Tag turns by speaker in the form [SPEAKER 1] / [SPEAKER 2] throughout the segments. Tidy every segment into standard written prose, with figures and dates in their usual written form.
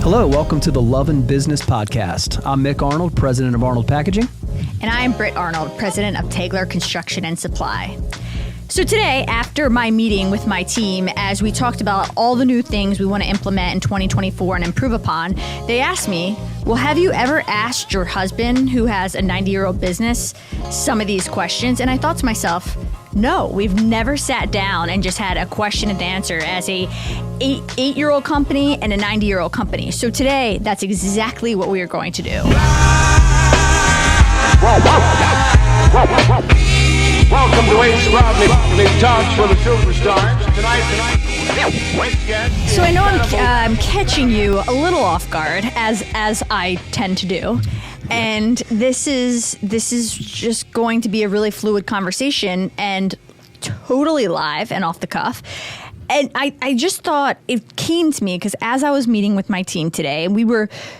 [SPEAKER 1] Hello, welcome to the Love and Business Podcast. I'm Mick Arnold, president of Arnold Packaging.
[SPEAKER 2] And I'm Britt Arnold, president of Tegler Construction and Supply. So today, after my meeting with my team, as we talked about all the new things we want to implement in 2024 and improve upon, they asked me, well, have you ever asked your husband, who has a 90-year-old business, some of these questions? And I thought to myself, no, we've never sat down and just had a question and answer as a eight-year-old company and a 90-year-old company. So today, that's exactly what we are going to do.
[SPEAKER 3] Welcome to Scrappy, talks for the superstars. Tonight,
[SPEAKER 2] so I know I'm catching you a little off guard, as I tend to do. And this is just going to be a really fluid conversation and totally live and off the cuff. And I just thought it came to me because as I was meeting with my team today,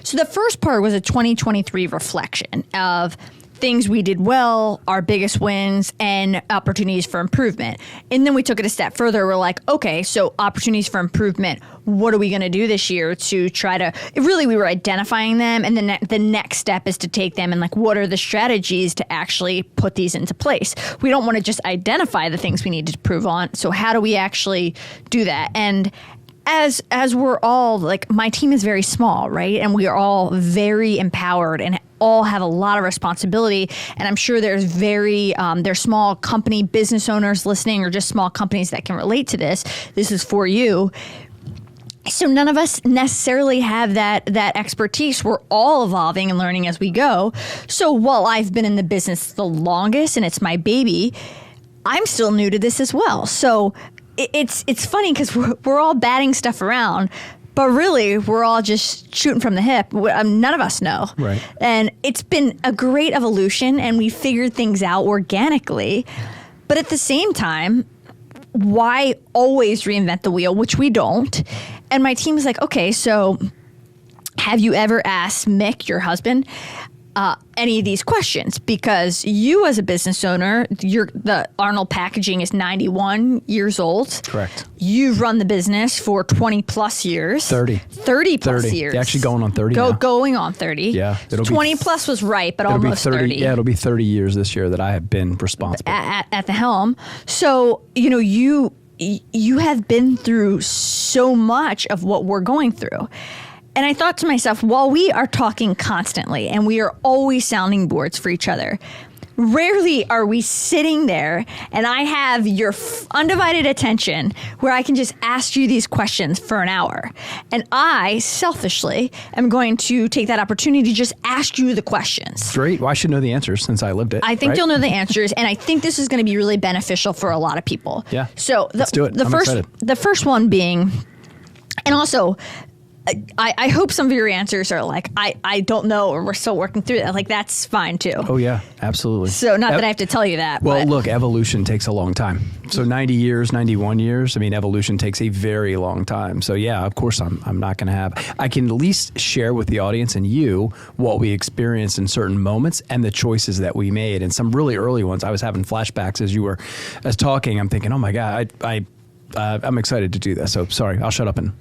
[SPEAKER 2] so the first part was a 2023 reflection of things we did well, our biggest wins, and opportunities for improvement. And then we took it a step further. We're like, okay, so opportunities for improvement, what are we going to do this year to try to, we were identifying them. And then the next step is to take them and what are the strategies to actually put these into place? We don't want to just identify the things we need to improve on. So how do we actually do that? And as we're all, my team is very small, right? And we are all very empowered and all have a lot of responsibility. And I'm sure there's there's small company business owners listening or just small companies that can relate to this. This is for you. So none of us necessarily have that expertise. We're all evolving and learning as we go. So while I've been in the business the longest and it's my baby, I'm still new to this as well. So it's funny because we're all batting stuff around, but really we're all just shooting from the hip. None of us know.
[SPEAKER 1] Right.
[SPEAKER 2] And it's been a great evolution and we figured things out organically. But at the same time, why always reinvent the wheel, which we don't? And my team was like, okay, so have you ever asked Mick, your husband, any of these questions? Because you as a business owner, the Arnold Packaging is 91 years old.
[SPEAKER 1] Correct.
[SPEAKER 2] You've run the business for 20 plus years.
[SPEAKER 1] 30
[SPEAKER 2] plus years.
[SPEAKER 1] Actually going on 30 now.
[SPEAKER 2] Going on 30.
[SPEAKER 1] Yeah.
[SPEAKER 2] 20 plus was right, but almost 30.
[SPEAKER 1] Yeah, it'll be 30 years this year that I have been responsible.
[SPEAKER 2] At the helm. So, you have been through so much of what we're going through. And I thought to myself, while we are talking constantly and we are always sounding boards for each other, rarely are we sitting there and I have your undivided attention where I can just ask you these questions for an hour. And I, selfishly, am going to take that opportunity to just ask you the questions.
[SPEAKER 1] Great. Well, I should know the answers since I lived it.
[SPEAKER 2] I think you'll know the answers. And I think this is going to be really beneficial for a lot of people.
[SPEAKER 1] Yeah.
[SPEAKER 2] So
[SPEAKER 1] let's do it. I'm excited.
[SPEAKER 2] The first one being, and also, I hope some of your answers are I don't know, or we're still working through that. That's fine too.
[SPEAKER 1] Oh yeah, absolutely.
[SPEAKER 2] So not that I have to tell you that.
[SPEAKER 1] Well, look, evolution takes a long time. So 90 years, 91 years, evolution takes a very long time. So yeah, of course I'm not going to I can at least share with the audience and you what we experienced in certain moments and the choices that we made. And some really early ones, I was having flashbacks as you were talking. I'm thinking, oh my God, I'm excited to do this. So sorry, I'll shut up and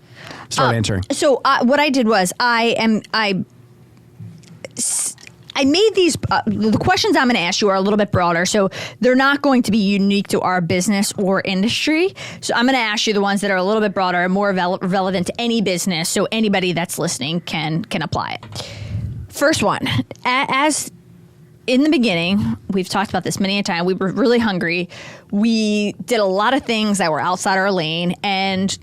[SPEAKER 1] start answering.
[SPEAKER 2] So what I did was I made these, the questions I'm going to ask you are a little bit broader. So they're not going to be unique to our business or industry. So I'm going to ask you the ones that are a little bit broader and more relevant to any business. So anybody that's listening can apply it. First one, as in the beginning, we've talked about this many a time. We were really hungry. We did a lot of things that were outside our lane, and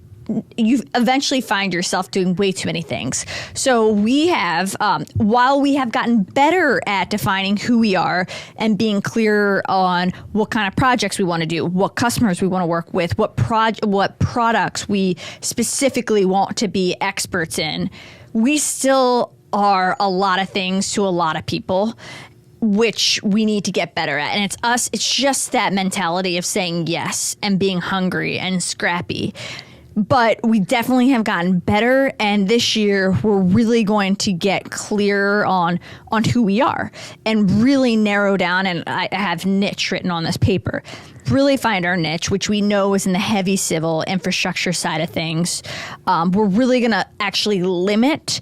[SPEAKER 2] you eventually find yourself doing way too many things. So we have, while we have gotten better at defining who we are and being clear on what kind of projects we want to do, what customers we want to work with, what products we specifically want to be experts in, we still are a lot of things to a lot of people, which we need to get better at. And it's just that mentality of saying yes and being hungry and scrappy. but we definitely have gotten better. And this year, we're really going to get clear on who we are and really narrow down. And I have niche written on this paper. Really find our niche, which we know is in the heavy civil infrastructure side of things. We're really going to actually limit.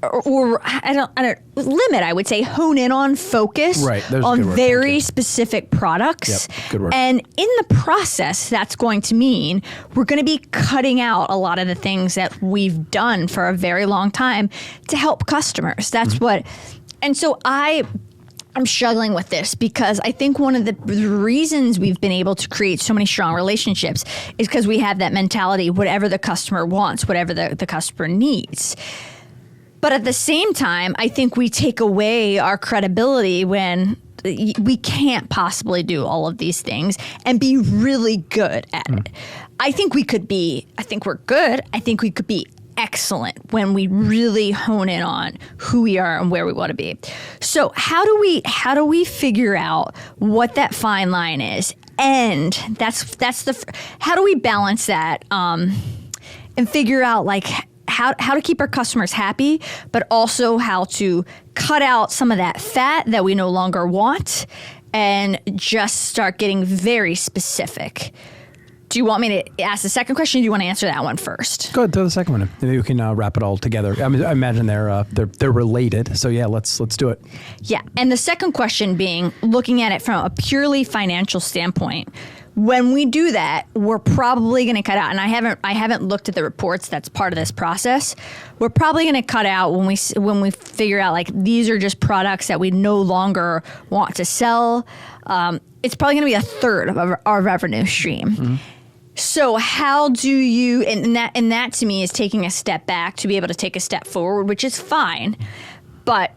[SPEAKER 2] Or I don't limit, I would say, hone in on, focus on very specific products.
[SPEAKER 1] Yep, good word.
[SPEAKER 2] And in the process, that's going to mean we're going to be cutting out a lot of the things that we've done for a very long time to help customers. That's what, and so I'm struggling with this because I think one of the reasons we've been able to create so many strong relationships is because we have that mentality, whatever the customer wants, whatever the customer needs. But at the same time, I think we take away our credibility when we can't possibly do all of these things and be really good at it. I think we're good. I think we could be excellent when we really hone in on who we are and where we want to be. So how do we figure out what that fine line is? And how do we balance that and figure out like how to keep our customers happy, but also how to cut out some of that fat that we no longer want and just start getting very specific. Do you want me to ask the second question, or do you want to answer that one first?
[SPEAKER 1] Go ahead, throw the second one in. Maybe we can wrap it all together. I imagine they're related. So yeah, let's do it.
[SPEAKER 2] Yeah, and the second question being, looking at it from a purely financial standpoint, when we do that, we're probably going to cut out, and I haven't looked at the reports that's part of this process. We're probably going to cut out when we figure out like these are just products that we no longer want to sell. It's probably going to be a third of our revenue stream. Mm-hmm. So how do you, and that to me is taking a step back to be able to take a step forward, which is fine, but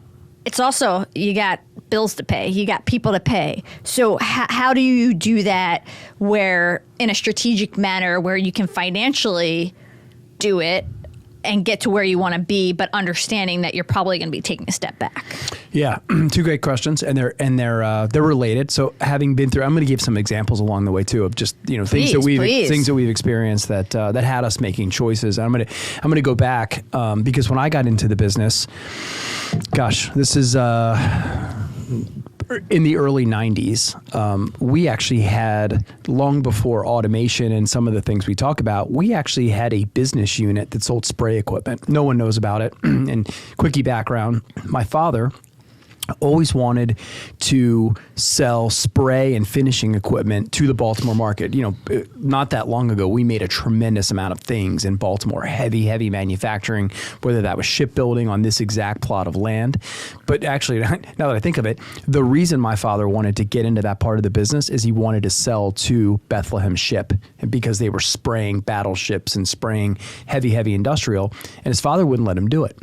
[SPEAKER 2] it's also, you got bills to pay, you got people to pay. So how do you do that where in a strategic manner where you can financially do it and get to where you want to be, but understanding that you're probably going to be taking a step back?
[SPEAKER 1] Yeah, two great questions, and they're related. So having been through, I'm going to give some examples along the way too of just things that we've experienced that had us making choices. I'm going to go back because when I got into the business, gosh, this is in the early 90s, we actually had, long before automation and some of the things we talk about, we actually had a business unit that sold spray equipment. No one knows about it. And quickie background, my father always wanted to sell spray and finishing equipment to the Baltimore market. Not that long ago, we made a tremendous amount of things in Baltimore, heavy manufacturing, whether that was shipbuilding on this exact plot of land. But actually, now that I think of it, the reason my father wanted to get into that part of the business is he wanted to sell to Bethlehem Ship because they were spraying battleships and spraying heavy industrial, and his father wouldn't let him do it.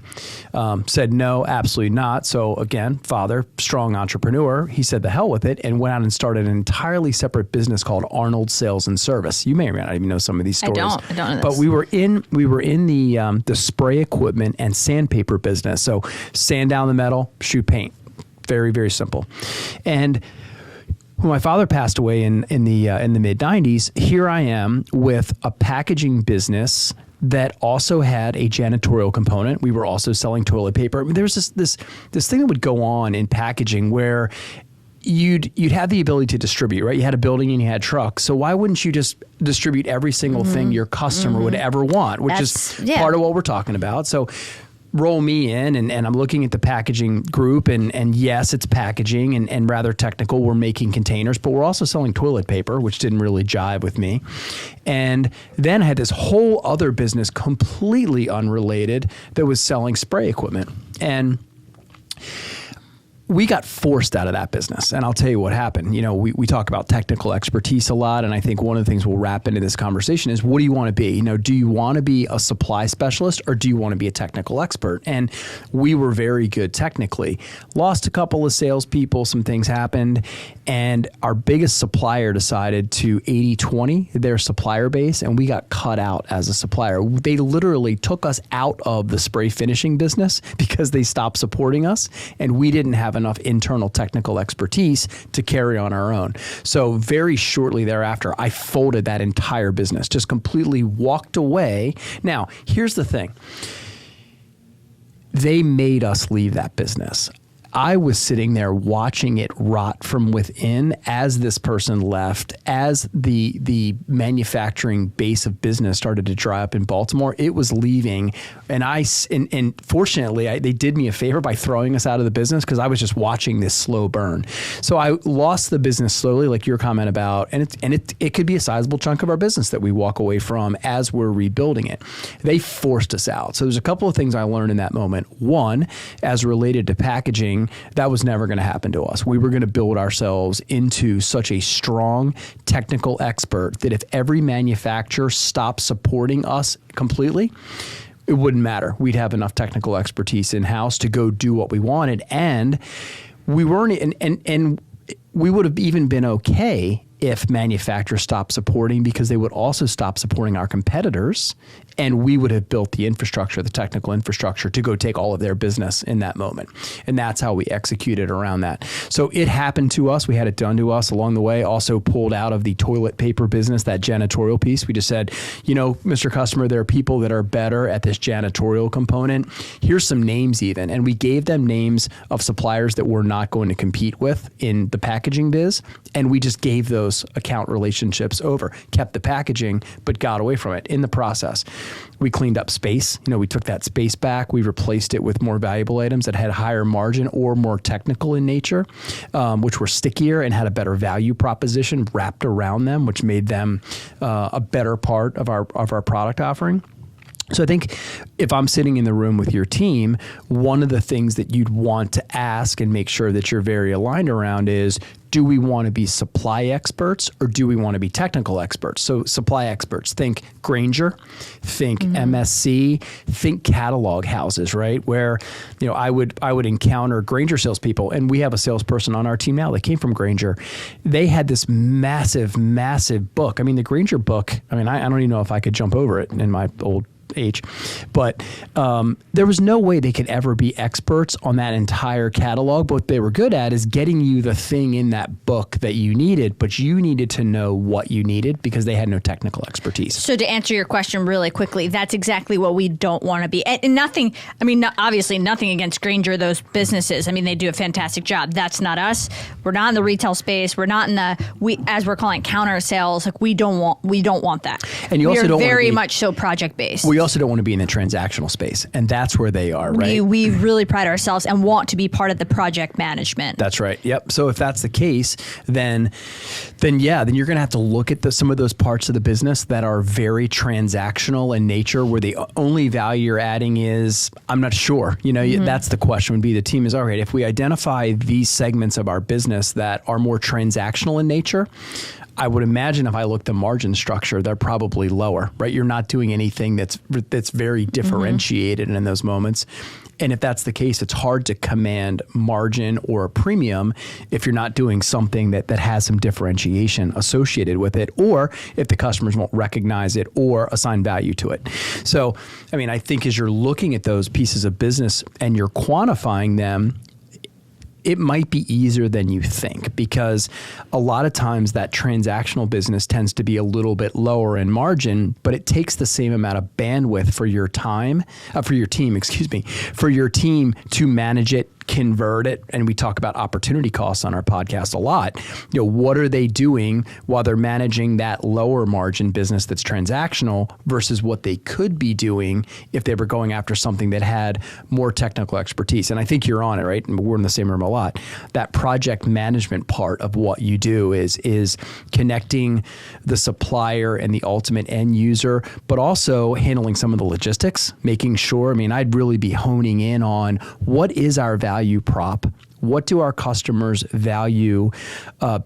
[SPEAKER 1] Said no, absolutely not. So again, father, strong entrepreneur, he said the hell with it and went out and started an entirely separate business called Arnold Sales and Service. You may or may not even know some of these stories.
[SPEAKER 2] I don't know this.
[SPEAKER 1] But we were in the spray equipment and sandpaper business. So sand down the metal, shoot paint. Very, very simple. And when my father passed away in the mid 90s, here I am with a packaging business that also had a janitorial component. We were also selling toilet paper. I mean, there was this thing that would go on in packaging where you'd have the ability to distribute, right? You had a building and you had trucks. So why wouldn't you just distribute every single thing your customer would ever want, which is part of what we're talking about. So roll me in and I'm looking at the packaging group and yes, it's packaging and rather technical. We're making containers, but we're also selling toilet paper, which didn't really jive with me. And then I had this whole other business completely unrelated that was selling spray equipment. And we got forced out of that business. And I'll tell you what happened. We talk about technical expertise a lot. And I think one of the things we'll wrap into this conversation is, what do you want to be? Do you want to be a supply specialist or do you want to be a technical expert? And we were very good technically. Lost a couple of salespeople, some things happened. And our biggest supplier decided to 80-20 their supplier base. And we got cut out as a supplier. They literally took us out of the spray finishing business because they stopped supporting us. And we didn't have enough internal technical expertise to carry on our own. So very shortly thereafter, I folded that entire business, just completely walked away. Now, here's the thing. They made us leave that business. I was sitting there watching it rot from within as this person left, as the manufacturing base of business started to dry up in Baltimore. It was leaving, and fortunately, they did me a favor by throwing us out of the business because I was just watching this slow burn. So I lost the business slowly, like your comment about, and it could be a sizable chunk of our business that we walk away from as we're rebuilding it. They forced us out. So there's a couple of things I learned in that moment. One, as related to packaging, that was never going to happen to us. We were going to build ourselves into such a strong technical expert that if every manufacturer stopped supporting us completely, it wouldn't matter. We'd have enough technical expertise in-house to go do what we wanted. And we weren't, and we would have even been okay if manufacturers stopped supporting, because they would also stop supporting our competitors, and we would have built the infrastructure, the technical infrastructure, to go take all of their business in that moment. And that's how we executed around that. So it happened to us. We had it done to us along the way. Also pulled out of the toilet paper business, that janitorial piece. We just said, Mr. Customer, there are people that are better at this janitorial component. Here's some names even. And we gave them names of suppliers that we're not going to compete with in the packaging biz. And we just gave those account relationships over, kept the packaging, but got away from it in the process. We cleaned up space. We took that space back. We replaced it with more valuable items that had higher margin or more technical in nature, which were stickier and had a better value proposition wrapped around them, which made them a better part of our product offering. So I think if I'm sitting in the room with your team, one of the things that you'd want to ask and make sure that you're very aligned around is, do we want to be supply experts or do we want to be technical experts? So supply experts, think Grainger, think MSC, think catalog houses, right? Where, I would encounter Grainger salespeople, and we have a salesperson on our team now that came from Grainger. They had this massive, massive book. I mean, the Grainger book, I don't even know if I could jump over it in my old age, but there was no way they could ever be experts on that entire catalog. But what they were good at is getting you the thing in that book that you needed, but you needed to know what you needed because they had no technical expertise.
[SPEAKER 2] So to answer your question really quickly, that's exactly what we don't want to be. And nothing, obviously nothing against Grainger, those businesses. They do a fantastic job. That's not us. We're not in the retail space. We're not in as we're calling it, counter sales. Like we don't want that.
[SPEAKER 1] And you also don't
[SPEAKER 2] very much so project based.
[SPEAKER 1] We also don't want to be in the transactional space, and that's where they are, right?
[SPEAKER 2] We really pride ourselves and want to be part of the project management.
[SPEAKER 1] That's right. Yep. So if that's the case, then you're going to have to look at some of those parts of the business that are very transactional in nature, where the only value you're adding is, I'm not sure. That's the question would be, the team is, all right, if we identify these segments of our business that are more transactional in nature, I would imagine if I look at the margin structure, they're probably lower, right? You're not doing anything that's very differentiated in those moments. And if that's the case, it's hard to command margin or a premium if you're not doing something that has some differentiation associated with it, or if the customers won't recognize it or assign value to it. So, I think as you're looking at those pieces of business and you're quantifying them, it might be easier than you think, because a lot of times that transactional business tends to be a little bit lower in margin, but it takes the same amount of bandwidth for your team to manage it, convert it. And we talk about opportunity costs on our podcast a lot. What are they doing while they're managing that lower margin business that's transactional versus what they could be doing if they were going after something that had more technical expertise? And I think you're on it, right? And we're in the same room a lot. That project management part of what you do is connecting the supplier and the ultimate end user, but also handling some of the logistics, making sure, I'd really be honing in on what is our value prop. What do our customers value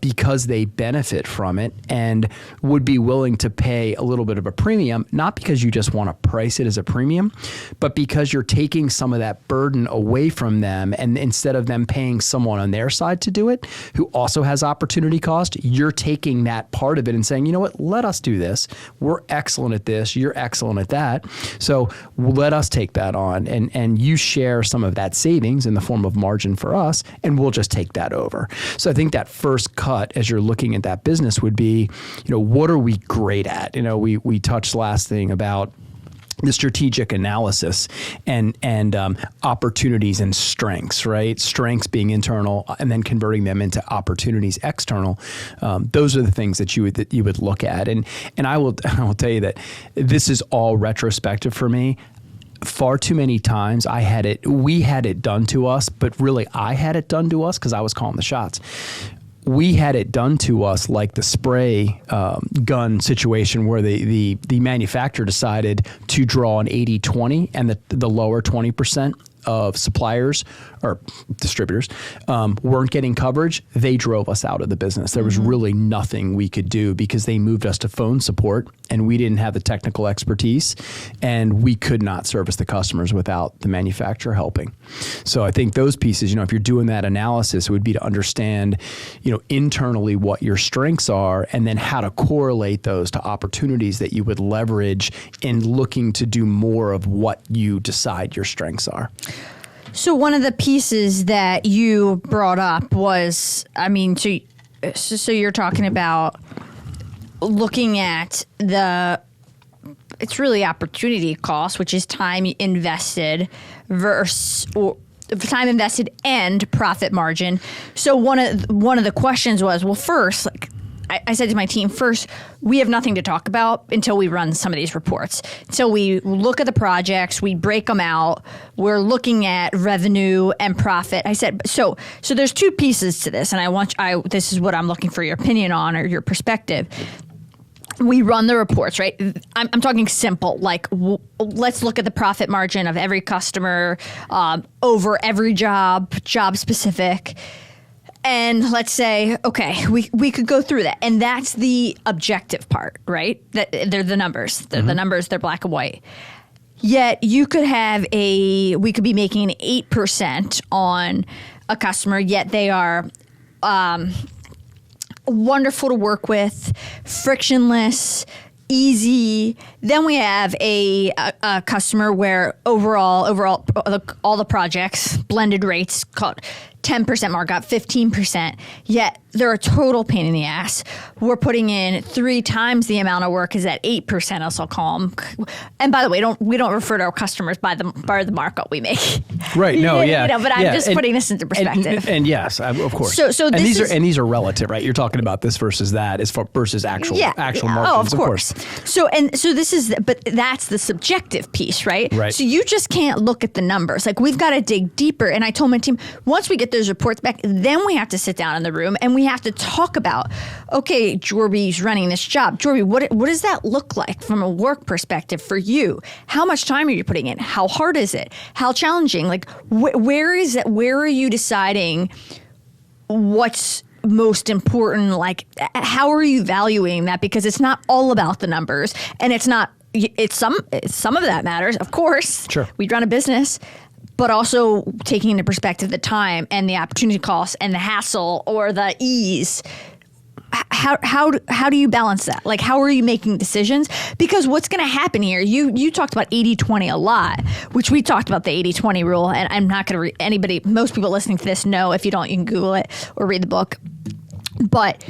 [SPEAKER 1] because they benefit from it and would be willing to pay a little bit of a premium, not because you just want to price it as a premium, but because you're taking some of that burden away from them, and instead of them paying someone on their side to do it who also has opportunity cost, you're taking that part of it and saying, you know what, let us do this. We're excellent at this. You're excellent at that. So let us take that on, and you share some of that savings in the form of margin for us. business, and we'll just take that over. So I think that first cut as you're looking at that business would be, what are we great at? We touched last thing about the strategic analysis and opportunities and strengths, right? Strengths being internal and then converting them into opportunities external. Those are the things that you would look at. And I will tell you that this is all retrospective for me. Far too many times we had it done to us, but really I had it done to us because I was calling the shots. We had it done to us like the spray gun situation where the manufacturer decided to draw an 80-20 and the lower 20% of suppliers or distributors weren't getting coverage. They drove us out of the business. There was really nothing we could do because they moved us to phone support and we didn't have the technical expertise and we could not service the customers without the manufacturer helping. So I think those pieces, if you're doing that analysis, it would be to understand, internally what your strengths are and then how to correlate those to opportunities that you would leverage in looking to do more of what you decide your strengths are.
[SPEAKER 2] So one of the pieces that you brought up was, so you're talking about looking at it's really opportunity cost, which is time invested time invested and profit margin. So one of the questions was, well, first, I said to my team, first, we have nothing to talk about until we run some of these reports. So we look at the projects, we break them out, we're looking at revenue and profit. I said, so there's two pieces to this, and this is what I'm looking for your opinion on or your perspective. We run the reports, right? I'm talking simple, like let's look at the profit margin of every customer over every job specific. And let's say, okay, we could go through that. And that's the objective part, right? They're the numbers. They're the numbers, they're black and white. Yet we could be making 8% on a customer, yet they are wonderful to work with, frictionless, easy. Then we have a customer where overall all the projects, blended rates, called 10% markup, 15%, yet they're a total pain in the ass. We're putting in 3 times the amount of work is at 8%, as I'll call them. And by the way, we don't refer to our customers by the markup we make.
[SPEAKER 1] Right. No. Yeah.
[SPEAKER 2] But I'm just putting this into perspective.
[SPEAKER 1] And yes, of course. So these are relative, right? You're talking about this versus that versus actual margins.
[SPEAKER 2] Oh, of course. So but that's the subjective piece, right?
[SPEAKER 1] Right.
[SPEAKER 2] So you just can't look at the numbers. Like we've got to dig deeper. And I told my team, once we get those reports back, then we have to sit down in the room and we have to talk about, okay, Jorby's running this job. Jorby, what does that look like from a work perspective for you? How much time are you putting in? How hard is it? How challenging? Like where is it? Where are you deciding what's most important? Like how are you valuing that? Because it's not all about the numbers, and it's some of that matters, of course.
[SPEAKER 1] Sure.
[SPEAKER 2] We run a business, but also taking into perspective the time and the opportunity costs and the hassle or the ease. How do you balance that? Like, how are you making decisions? Because what's going to happen here, you talked about 80-20 a lot, which we talked about the 80-20 rule, and I'm not going to most people listening to this know. If you don't, you can Google it or read the book. But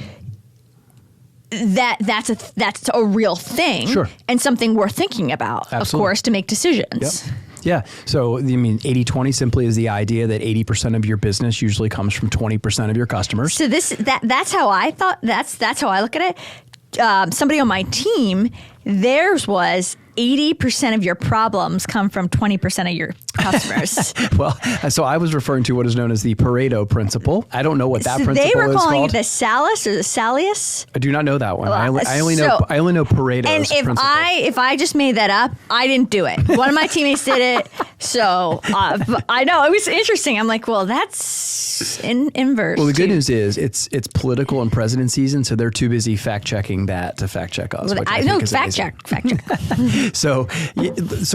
[SPEAKER 2] that's a real thing.
[SPEAKER 1] Sure.
[SPEAKER 2] And something we're thinking about,
[SPEAKER 1] Absolutely.
[SPEAKER 2] Of course, to make decisions.
[SPEAKER 1] Yep. Yeah. So, 80-20 simply is the idea that 80% of your business usually comes from 20% of your customers.
[SPEAKER 2] So that's how I thought. That's how I look at it. Somebody on my team, theirs was 80% of your problems come from 20% of your customers.
[SPEAKER 1] Well, so I was referring to what is known as the Pareto principle. I don't know what that principle is called.
[SPEAKER 2] They were calling it the Salus or the Salius.
[SPEAKER 1] I do not know that one. I only know Pareto's principle.
[SPEAKER 2] And if I just made that up, I didn't do it. One of my teammates did it. So I know it was interesting. I'm like, well, that's inverse.
[SPEAKER 1] Well, the good news is it's political and president season, so they're too busy fact checking that to fact check us.
[SPEAKER 2] Well, I know fact check.
[SPEAKER 1] So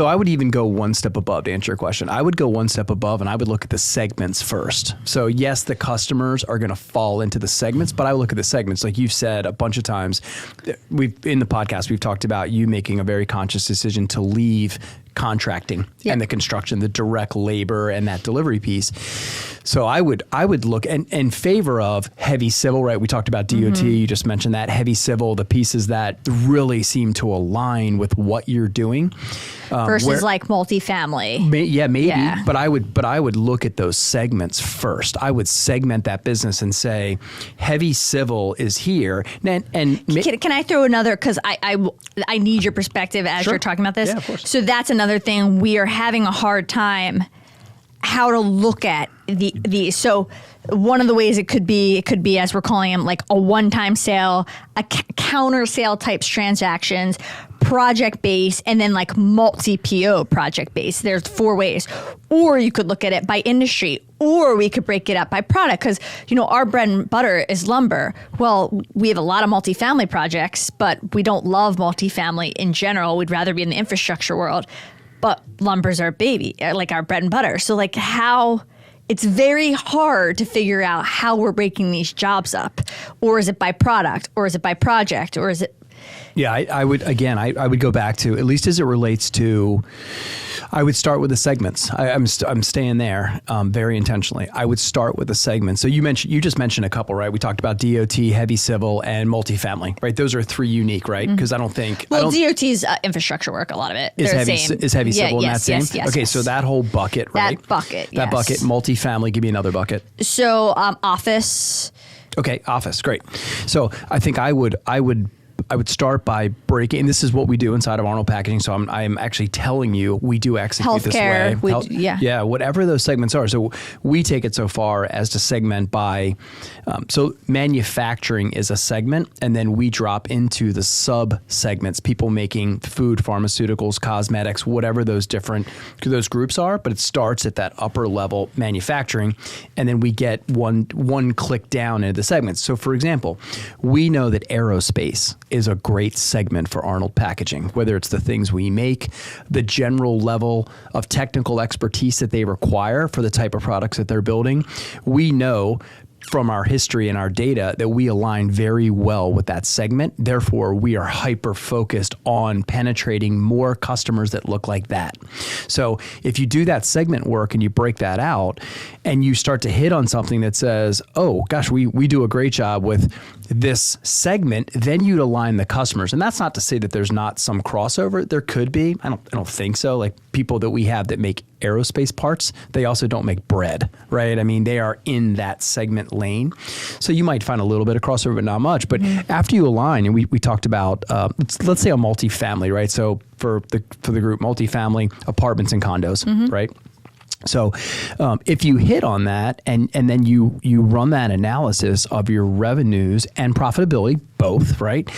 [SPEAKER 1] I would even go one step above to answer your question. I would go one step above and I would look at the segments first. So yes, the customers are going to fall into the segments, but I would look at the segments. Like you've said a bunch of times, in the podcast, we've talked about you making a very conscious decision to leave contracting and the construction, the direct labor and that delivery piece. So I would look in favor of heavy civil, right? We talked about DOT, you just mentioned that. Heavy civil, the pieces that really seem to align with what you're doing.
[SPEAKER 2] Versus like multifamily.
[SPEAKER 1] Maybe.
[SPEAKER 2] Yeah.
[SPEAKER 1] But I would look at those segments first. I would segment that business and say, heavy civil is here. And
[SPEAKER 2] can I throw another, because I need your perspective as you're talking about this.
[SPEAKER 1] Yeah, of course.
[SPEAKER 2] So that's another thing we are having a hard time how to look at the so one of the ways it could be as we're calling them like a one-time sale, a counter sale types transactions, project based, and then like multi-PO project based. There's 4 ways. Or you could look at it by industry, or we could break it up by product, because our bread and butter is lumber. Well, we have a lot of multifamily projects, but we don't love multifamily in general. We'd rather be in the infrastructure world. But lumber's our baby, like our bread and butter. So like it's very hard to figure out how we're breaking these jobs up. Or is it by product? Or is it by project? Or is it...
[SPEAKER 1] Yeah, I would go back to, at least as it relates to, I would start with the segments. I'm staying there very intentionally. I would start with the segments. So you just mentioned a couple, right? We talked about DOT, heavy civil, and multifamily, right? Those are 3 unique, right? Because I don't think...
[SPEAKER 2] Well, DOT's infrastructure work, a lot of it.
[SPEAKER 1] Is
[SPEAKER 2] They're
[SPEAKER 1] heavy,
[SPEAKER 2] the same.
[SPEAKER 1] Is heavy civil in that same?
[SPEAKER 2] Yes.
[SPEAKER 1] Okay, so that whole bucket, right?
[SPEAKER 2] That bucket,
[SPEAKER 1] That bucket, multifamily, give me another bucket.
[SPEAKER 2] So office.
[SPEAKER 1] Okay, office, great. So I think I would start by breaking, and this is what we do inside of Arnold Packaging. So I'm actually telling you, we do execute this way.
[SPEAKER 2] Healthcare,
[SPEAKER 1] whatever those segments are. So we take it so far as to segment by, so manufacturing is a segment, and then we drop into the sub segments, people making food, pharmaceuticals, cosmetics, whatever those groups are. But it starts at that upper level manufacturing, and then we get one click down into the segments. So for example, we know that aerospace is a great segment for Arnold Packaging, whether it's the things we make, the general level of technical expertise that they require for the type of products that they're building. We know from our history and our data that we align very well with that segment. Therefore, we are hyper focused on penetrating more customers that look like that. So if you do that segment work and you break that out and you start to hit on something that says, oh gosh, we do a great job with this segment, then you'd align the customers. And that's not to say that there's not some crossover. There could be. I don't think so. Like people that we have that make aerospace parts, they also don't make bread, right? I mean, they are in that segment lane. So you might find a little bit of crossover, but not much. But after you align, and we talked about, let's say a multifamily, right? So for the group, multifamily, apartments and condos, right? So if you hit on that and then you run that analysis of your revenues and profitability, both, right?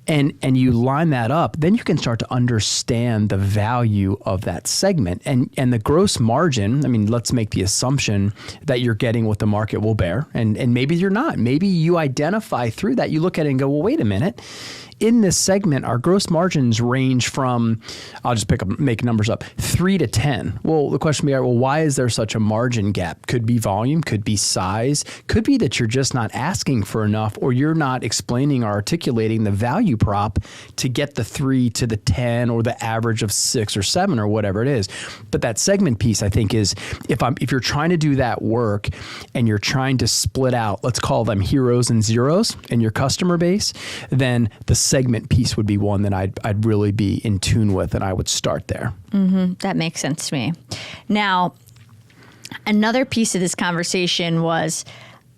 [SPEAKER 1] And you line that up, then you can start to understand the value of that segment and the gross margin. I mean, let's make the assumption that you're getting what the market will bear, and maybe you're not. Maybe you identify through that. You look at it and go, well, wait a minute. In this segment, our gross margins range from, I'll just make numbers up, 3 to 10. Well, the question would be, well, why is there such a margin gap? Could be volume, could be size, could be that you're just not asking for enough, or you're not explaining or articulating the value prop to get the 3 to the 10 or the average of 6 or 7 or whatever it is. But that segment piece, I think, is if you're trying to do that work and you're trying to split out, let's call them heroes and zeros in your customer base, then the segment piece would be one that I'd really be in tune with, and I would start there.
[SPEAKER 2] Mm-hmm. That makes sense to me. Now, another piece of this conversation was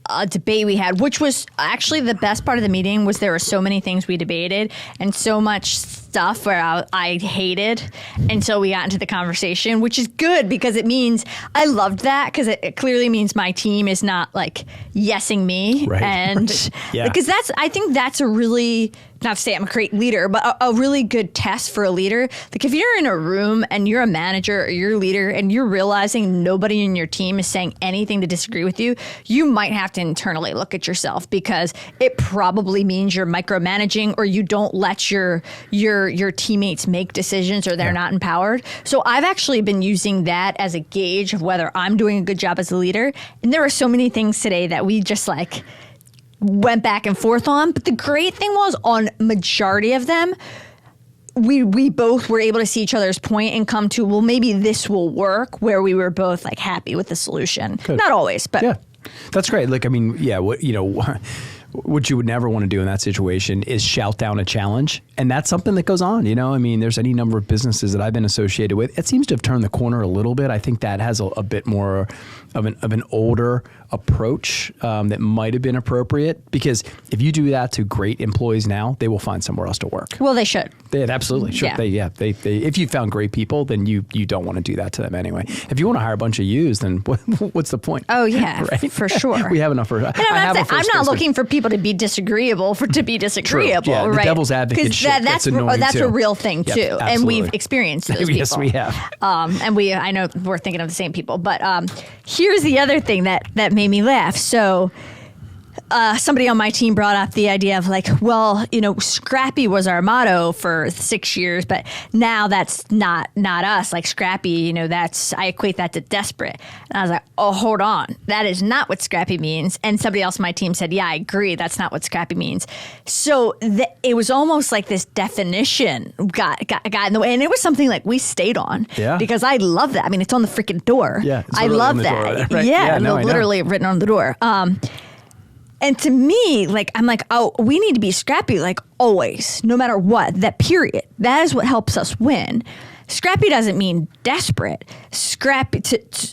[SPEAKER 2] a debate we had, which was actually the best part of the meeting. Was there were so many things we debated and so much stuff where I hated until we got into the conversation, which is good because it means I loved that, because it clearly means my team is not like yesing me.
[SPEAKER 1] Right.
[SPEAKER 2] And
[SPEAKER 1] Yeah.
[SPEAKER 2] because I think that's a really, not to say I'm a great leader, but a really good test for a leader. Like if you're in a room and you're a manager or you're a leader and you're realizing nobody in your team is saying anything to disagree with you, you might have to internally look at yourself, because it probably means you're micromanaging or you don't let your teammates make decisions, or they're not empowered. So I've actually been using that as a gauge of whether I'm doing a good job as a leader. And there were so many things today that we just like went back and forth on. But the great thing was, on majority of them, we both were able to see each other's point and come to, well, maybe this will work, where we were both like happy with the solution.
[SPEAKER 1] Good.
[SPEAKER 2] Not always, but
[SPEAKER 1] yeah, that's great. Like, I mean, yeah, what you would never want to do in that situation is shout down a challenge. And that's something that goes on, I mean, there's any number of businesses that I've been associated with. It seems to have turned the corner a little bit. I think that has a bit more of an older approach that might have been appropriate, because if you do that to great employees now, they will find somewhere else to work.
[SPEAKER 2] Well, they should.
[SPEAKER 1] They absolutely should.
[SPEAKER 2] Yeah.
[SPEAKER 1] They if you found great people, then you don't want to do that to them anyway. If you want to hire a bunch of yous, then what's the point?
[SPEAKER 2] Oh yeah,
[SPEAKER 1] right?
[SPEAKER 2] For sure.
[SPEAKER 1] We have enough for.
[SPEAKER 2] I'm not looking for people to be disagreeable to be disagreeable.
[SPEAKER 1] True. Yeah,
[SPEAKER 2] right?
[SPEAKER 1] The devil's advocate shit.
[SPEAKER 2] That's
[SPEAKER 1] annoying
[SPEAKER 2] that's
[SPEAKER 1] too.
[SPEAKER 2] a real thing too,
[SPEAKER 1] Yep,
[SPEAKER 2] and we've experienced those people.
[SPEAKER 1] Yes, we have.
[SPEAKER 2] And I know we're thinking of the same people, but here's the other thing that made me laugh. So somebody on my team brought up the idea of like, well, Scrappy was our motto for 6 years, but now that's not us. Like Scrappy, I equate that to desperate. And I was like, oh, hold on. That is not what Scrappy means. And somebody else on my team said, yeah, I agree. That's not what Scrappy means. So it was almost like this definition got in the way. And it was something like we stayed on.
[SPEAKER 1] Yeah.
[SPEAKER 2] Because I love that. I mean, it's on the freaking door.
[SPEAKER 1] Yeah.
[SPEAKER 2] I love that.
[SPEAKER 1] Right?
[SPEAKER 2] Yeah.
[SPEAKER 1] No,
[SPEAKER 2] literally written on the door. And to me, like, I'm like, oh, we need to be scrappy, like always, no matter what, that period. That is what helps us win. Scrappy doesn't mean desperate. Scrappy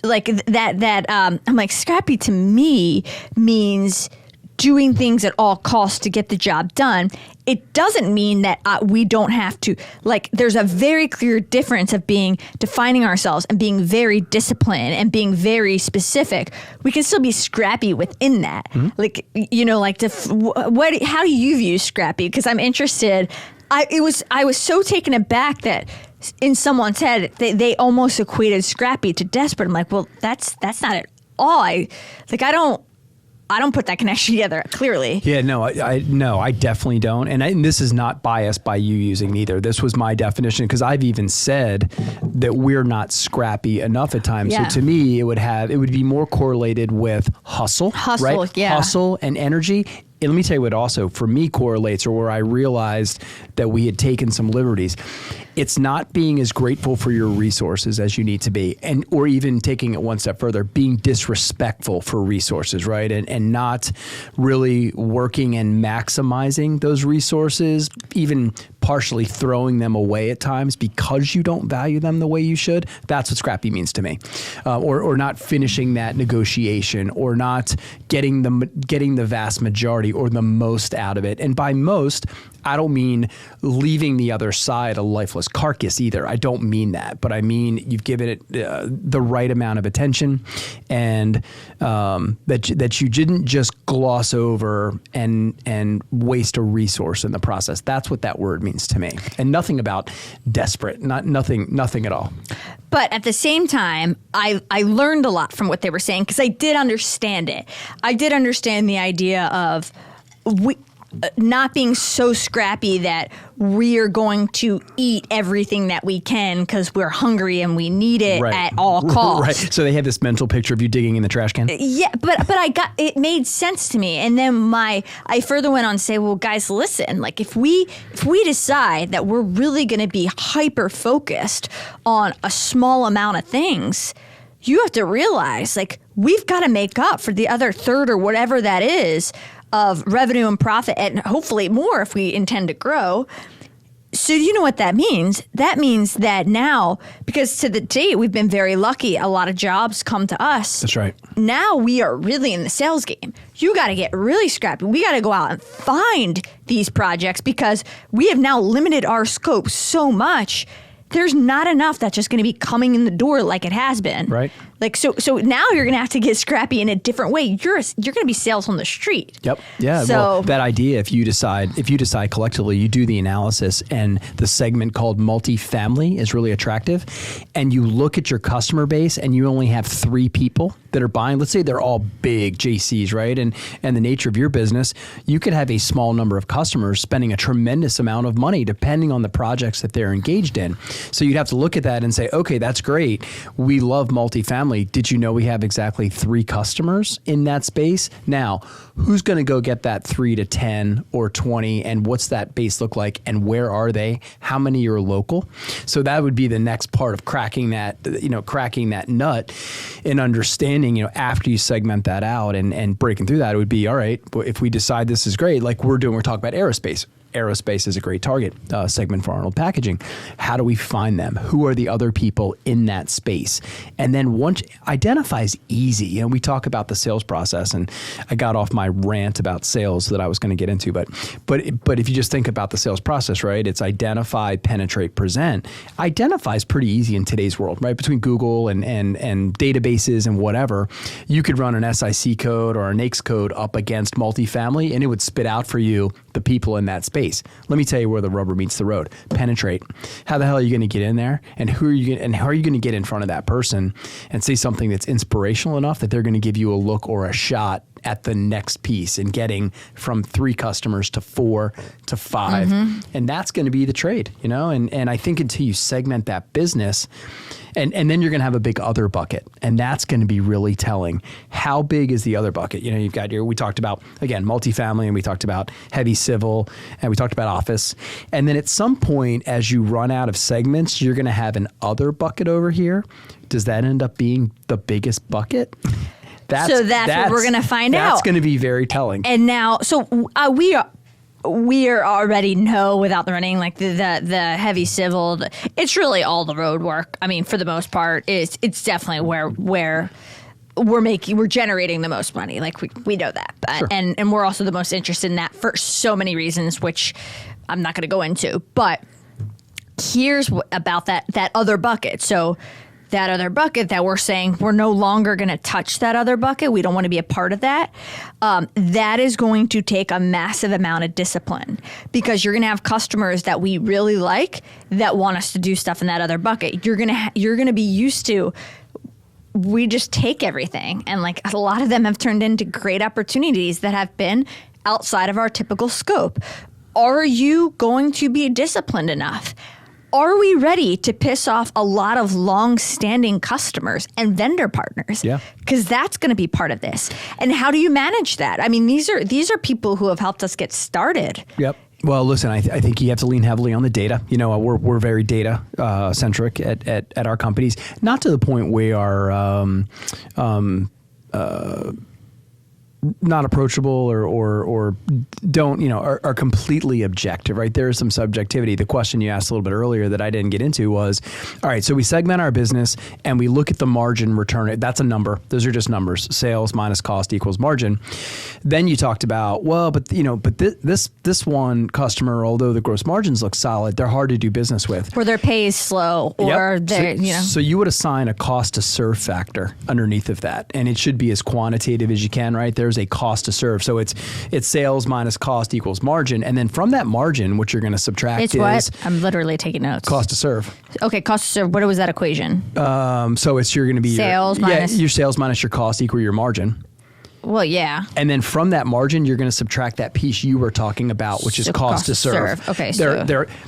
[SPEAKER 2] like that. I'm like, scrappy to me means doing things at all costs to get the job done. It doesn't mean that we don't have to, like, there's a very clear difference of defining ourselves and being very disciplined and being very specific. We can still be scrappy within that. Mm-hmm. Like, how do you view scrappy? Because I'm interested. I was so taken aback that in someone's head, they almost equated scrappy to desperate. I'm like, well, that's not at all. I don't put that connection together clearly.
[SPEAKER 1] Yeah, no, I definitely don't. And this is not biased by you using either. This was my definition, because I've even said that we're not scrappy enough at times.
[SPEAKER 2] Yeah.
[SPEAKER 1] So to me, it would be more correlated with hustle, right?
[SPEAKER 2] Yeah.
[SPEAKER 1] Hustle and energy. And let me tell you what also for me correlates, or where I realized that we had taken some liberties. It's not being as grateful for your resources as you need to be, or even taking it one step further, being disrespectful for resources, right? And not really working and maximizing those resources, even partially throwing them away at times because you don't value them the way you should. That's what scrappy means to me. Or not finishing that negotiation, or not getting the vast majority or the most out of it. And by most, I don't mean leaving the other side a lifeless carcass either. I don't mean that, but I mean you've given it the right amount of attention, and that you didn't just gloss over and waste a resource in the process. That's what that word means to me, and nothing about desperate. Nothing at all.
[SPEAKER 2] But at the same time, I learned a lot from what they were saying, because I did understand it. I did understand the idea of not being so scrappy that we're going to eat everything that we can because we're hungry and we need it at all costs.
[SPEAKER 1] Right. So they have this mental picture of you digging in the trash can.
[SPEAKER 2] Yeah, but it made sense to me. And then I further went on to say, well, guys, listen, like if we decide that we're really going to be hyper focused on a small amount of things, you have to realize, like, we've got to make up for the other third or whatever that is of revenue and profit, and hopefully more if we intend to grow. So you know what that means? That means that now, because to the date we've been very lucky, a lot of jobs come to us.
[SPEAKER 1] That's right.
[SPEAKER 2] Now we are really in the sales game. You got to get really scrappy. We got to go out and find these projects, because we have now limited our scope so much. There's not enough that's just going to be coming in the door like it has been.
[SPEAKER 1] Right.
[SPEAKER 2] Like, so now you're going to have to get scrappy in a different way. You're going to be sales on the street.
[SPEAKER 1] Yep. Yeah.
[SPEAKER 2] So,
[SPEAKER 1] well, that idea, if you decide collectively, you do the analysis, and the segment called multifamily is really attractive, and you look at your customer base and you only have 3 people that are buying. Let's say they're all big JCs, right? And the nature of your business, you could have a small number of customers spending a tremendous amount of money depending on the projects that they're engaged in. So you'd have to look at that and say, okay, that's great. We love multifamily. Did you know we have exactly 3 customers in that space? Now, who's going to go get that 3 to 10 or 20, and what's that base look like, and where are they? How many are local? So that would be the next part of cracking that nut and understanding, after you segment that out and breaking through that, it would be, all right, if we decide this is great, like we're talking about aerospace. Aerospace is a great target segment for Arnold Packaging. How do we find them? Who are the other people in that space? And then once identify is easy. We talk about the sales process, and I got off my rant about sales that I was going to get into, but if you just think about the sales process, right? It's identify, penetrate, present. Identify is pretty easy in today's world, right? Between Google and databases and whatever, you could run an SIC code or a NAICS code up against multifamily, and it would spit out for you the people in that space. Let me tell you where the rubber meets the road. Penetrate. How the hell are you going to get in there? And how are you going to get in front of that person and say something that's inspirational enough that they're going to give you a look or a shot at the next piece and getting from 3 customers to 4 to 5. And that's going to be the trade, and I think until you segment that business, and then you're going to have a big other bucket, and that's going to be really telling. How big is the other bucket? You've got we talked about, again, multifamily, and we talked about heavy civil, and we talked about office. And then at some point, as you run out of segments, you're going to have an other bucket over here. Does that end up being the biggest bucket? That's
[SPEAKER 2] what we're going to find out.
[SPEAKER 1] That's going to be very telling.
[SPEAKER 2] And now, we already know without the running, like the heavy civil, it's really all the road work. I mean, for the most part, it's definitely where we're generating the most money. Like we know that,
[SPEAKER 1] Sure.
[SPEAKER 2] and we're also the most interested in that for so many reasons, which I'm not going to go into. But here's about that other bucket. So that other bucket that we're saying we're no longer going to touch that other bucket. We don't want to be a part of that. That is going to take a massive amount of discipline, because you're going to have customers that we really like that want us to do stuff in that other bucket. You're going to be used to, we just take everything. And like a lot of them have turned into great opportunities that have been outside of our typical scope. Are you going to be disciplined enough? Are we ready to piss off a lot of long-standing customers and vendor partners?
[SPEAKER 1] Yeah.
[SPEAKER 2] Because that's going to be part of this. And how do you manage that? I mean, these are people who have helped us get started.
[SPEAKER 1] Yep. Well, listen, I think you have to lean heavily on the data. We're very data centric at our companies, not to the point we are not approachable or don't, are completely objective, right? There is some subjectivity. The question you asked a little bit earlier that I didn't get into was, all right, so we segment our business and we look at the margin return. That's a number. Those are just numbers. Sales minus cost equals margin. Then you talked about, this one customer, although the gross margins look solid, they're hard to do business with.
[SPEAKER 2] Or their pay is slow, or they're,
[SPEAKER 1] So you would assign a cost to serve factor underneath of that. And it should be as quantitative as you can, right? There's a cost to serve. So it's sales minus cost equals margin. And then from that margin, what you're going to subtract
[SPEAKER 2] is what? I'm literally taking notes.
[SPEAKER 1] Cost to serve.
[SPEAKER 2] Okay, cost to serve. What was that equation?
[SPEAKER 1] So you're going to be
[SPEAKER 2] sales minus
[SPEAKER 1] your sales minus your cost equal your margin.
[SPEAKER 2] Well, yeah.
[SPEAKER 1] And then from that margin, you're going to subtract that piece you were talking about, which is cost to serve.
[SPEAKER 2] Okay,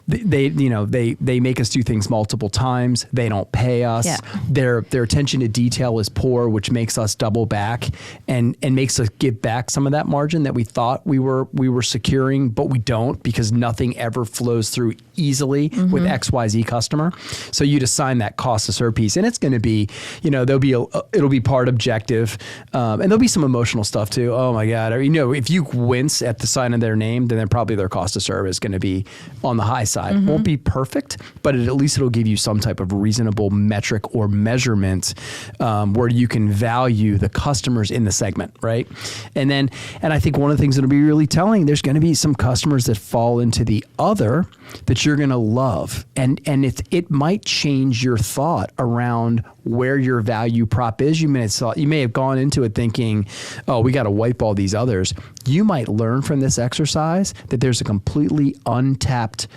[SPEAKER 1] they make us do things multiple times. They don't pay us.
[SPEAKER 2] Yeah.
[SPEAKER 1] Their attention to detail is poor, which makes us double back and makes us give back some of that margin that we thought we were securing, but we don't, because nothing ever flows through easily with XYZ customer. So you'd assign that cost to serve piece, and it's going to be, it'll be part objective, and there'll be some emotional stuff too. Oh my God. If you wince at the sign of their name, then probably their cost to serve is going to be on the high side. Won't be perfect, but at least it'll give you some type of reasonable metric or measurement where you can value the customers in the segment, right? And I think one of the things that'll be really telling, there's going to be some customers that fall into the other that you're going to love. And it might change your thought around where your value prop is. You may have gone into it thinking, oh, we got to wipe all these others. You might learn from this exercise that there's a completely untapped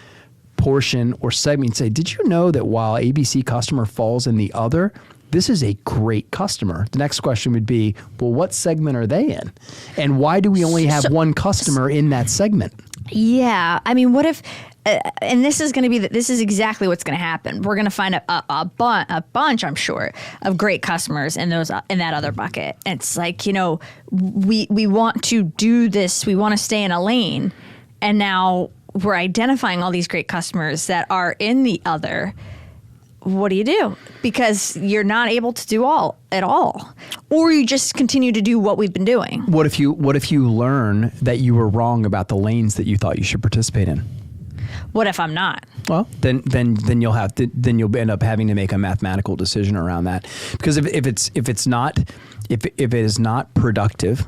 [SPEAKER 1] portion or segment. Say, did you know that while ABC customer falls in the other, this is a great customer? The next question would be, well, what segment are they in? And why do we only have one customer in that segment?
[SPEAKER 2] Yeah. I mean, what if and this is exactly what's going to happen. We're going to find a bunch, I'm sure, of great customers in that other bucket. It's like, we want to do this. We want to stay in a lane. And now we're identifying all these great customers that are in the other. What do you do? Because you're not able to do at all. Or you just continue to do what we've been doing.
[SPEAKER 1] What if you learn that you were wrong about the lanes that you thought you should participate in?
[SPEAKER 2] What if I'm not?
[SPEAKER 1] Well, then you'll end up having to make a mathematical decision around that. Because if it is not productive,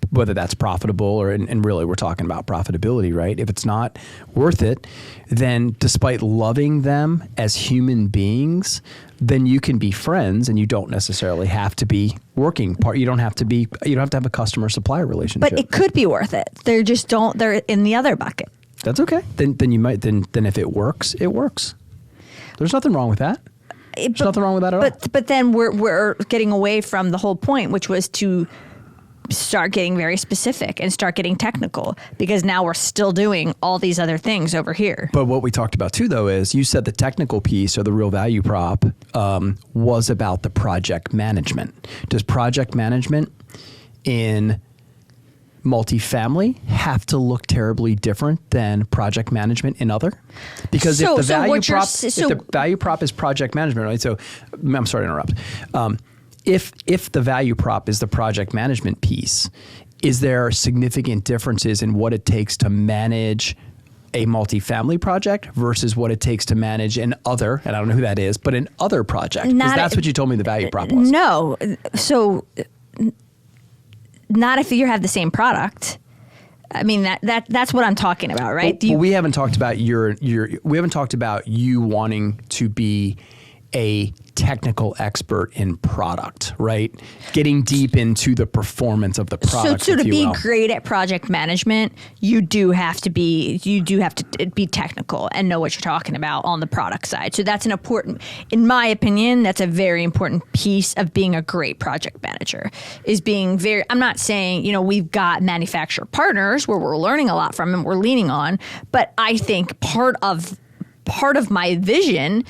[SPEAKER 1] whether that's profitable and really we're talking about profitability, right? If it's not worth it, then despite loving them as human beings, then you can be friends and you don't necessarily have to be working part. You don't have to have a customer supplier relationship.
[SPEAKER 2] But it could be worth it. They're in the other bucket.
[SPEAKER 1] That's okay. Then you might if it works, it works. There's nothing wrong with that. There's nothing wrong with that at all.
[SPEAKER 2] But then we're getting away from the whole point, which was to start getting very specific and start getting technical, because now we're still doing all these other things over here.
[SPEAKER 1] But what we talked about too, though, is you said the technical piece or the real value prop was about the project management. Does project management in multifamily have to look terribly different than project management in other? Because if the value prop is project management, right? So I'm sorry to interrupt. If the value prop is the project management piece, is there significant differences in what it takes to manage a multifamily project versus what it takes to manage an other, and I don't know who that is, but an other project? Because that's what you told me the value prop was.
[SPEAKER 2] No. So not if you have the same product. I mean, that's what I'm talking about, right?
[SPEAKER 1] Well, we haven't talked about we haven't talked about you wanting to be a technical expert in product, right? Getting deep into the performance of the product.
[SPEAKER 2] So to be great at project management, you do have to be technical and know what you're talking about on the product side. So that's an important, in my opinion, that's a very important piece of being a great project manager, is being very, I'm not saying, we've got manufacturer partners where we're learning a lot from and we're leaning on, but I think part of my vision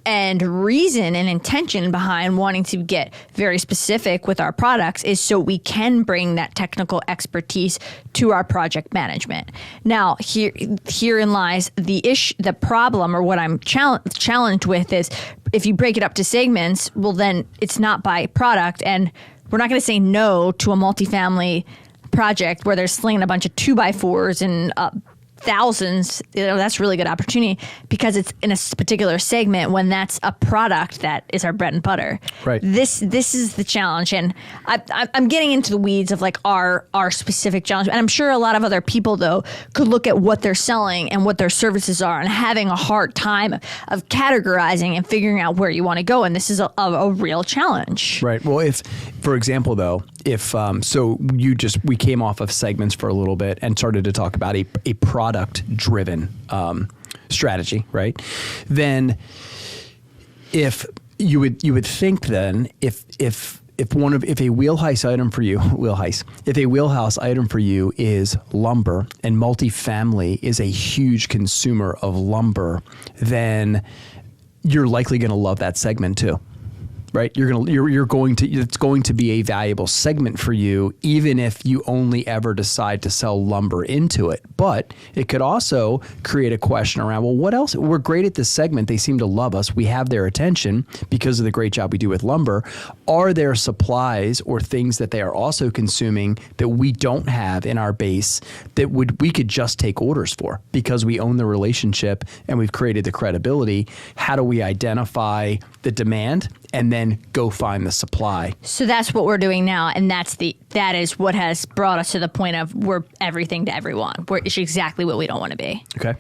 [SPEAKER 2] and reason and intention behind wanting to get very specific with our products is so we can bring that technical expertise to our project management. Now, herein lies the problem, or what I'm challenged with, is if you break it up to segments, well, then it's not by product, and we're not going to say no to a multifamily project where they're slinging a bunch of 2x4s and thousands. That's a really good opportunity because it's in a particular segment when that's a product that is our bread and butter.
[SPEAKER 1] Right.
[SPEAKER 2] This is the challenge, and I'm getting into the weeds of like our specific challenge, and I'm sure a lot of other people though could look at what they're selling and what their services are and having a hard time of categorizing and figuring out where you want to go, and this is a real challenge.
[SPEAKER 1] Right. Well, if, for example, though, we came off of segments for a little bit and started to talk about a product-driven strategy, right? Then, if you would think then if a wheelhouse item for you is lumber and multifamily is a huge consumer of lumber, then you're likely going to love that segment too. Right, it's going to be a valuable segment for you, even if you only ever decide to sell lumber into it. But it could also create a question around, well, what else? We're great at this segment. They seem to love us. We have their attention because of the great job we do with lumber. Are there supplies or things that they are also consuming that we don't have in our base that we could just take orders for because we own the relationship and we've created the credibility? How do we identify the demand and then go find the supply? So
[SPEAKER 2] that's what we're doing now, and that is what has brought us to the point of we're everything to everyone. It's exactly what we don't want to be.
[SPEAKER 1] Okay.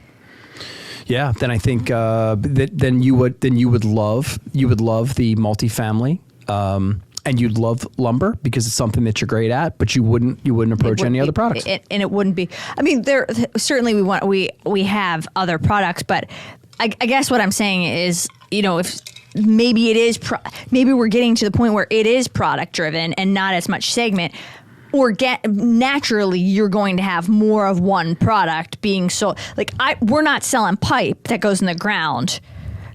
[SPEAKER 1] Yeah. Then I think then you would love the multifamily. And you'd love lumber because it's something that you're great at, but you wouldn't approach any other products.
[SPEAKER 2] And it wouldn't be. I mean, there certainly we have other products, but I guess what I'm saying is, if maybe it is maybe we're getting to the point where it is product driven and not as much segment. naturally you're going to have more of one product being sold. Like we're not selling pipe that goes in the ground,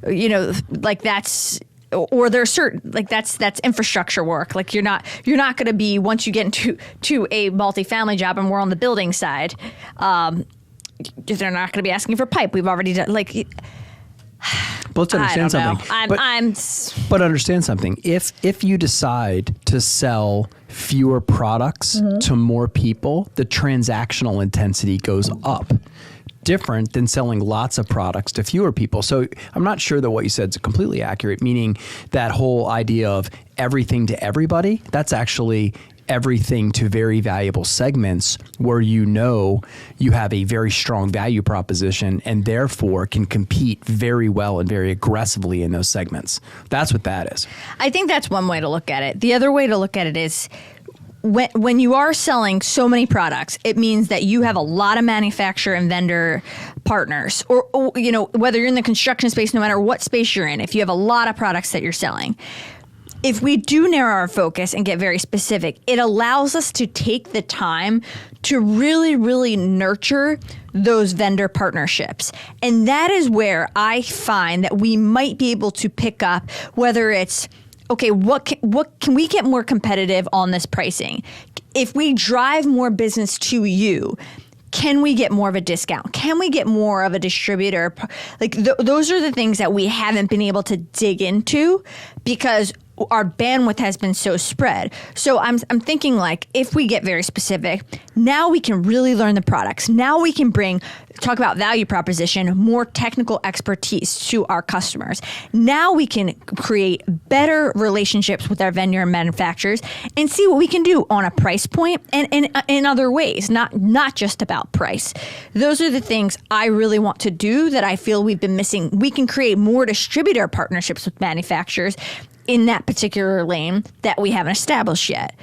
[SPEAKER 2] like that's, or there's certain, like that's infrastructure work. Like you're not going to be, once you get into a multifamily job and we're on the building side, they're not going to be asking for pipe. We've already done
[SPEAKER 1] But let's understand something. But understand something. If you decide to sell fewer products to more people, the transactional intensity goes up. Different than selling lots of products to fewer people. So I'm not sure that what you said is completely accurate, meaning that whole idea of everything to everybody, that's actually everything to very valuable segments where you have a very strong value proposition and therefore can compete very well and very aggressively in those segments. That's what that is. I
[SPEAKER 2] think that's one way to look at it. The other way to look at it is when you are selling so many products, it means that you have a lot of manufacturer and vendor partners, or whether you're in the construction space, no matter what space you're in, if you have a lot of products that you're selling. If we do narrow our focus and get very specific, it allows us to take the time to really, really nurture those vendor partnerships. And that is where I find that we might be able to pick up, whether it's, okay, what can we get more competitive on this pricing? If we drive more business to you, can we get more of a discount? Can we get more of a distributor? Like those are the things that we haven't been able to dig into because our bandwidth has been so spread. So I'm thinking like if we get very specific, now we can really learn the products. Now we can talk about value proposition, more technical expertise to our customers. Now we can create better relationships with our vendor and manufacturers and see what we can do on a price point and in other ways, not just about price. Those are the things I really want to do that I feel we've been missing. We can create more distributor partnerships with manufacturers in that particular lane that we haven't established yet.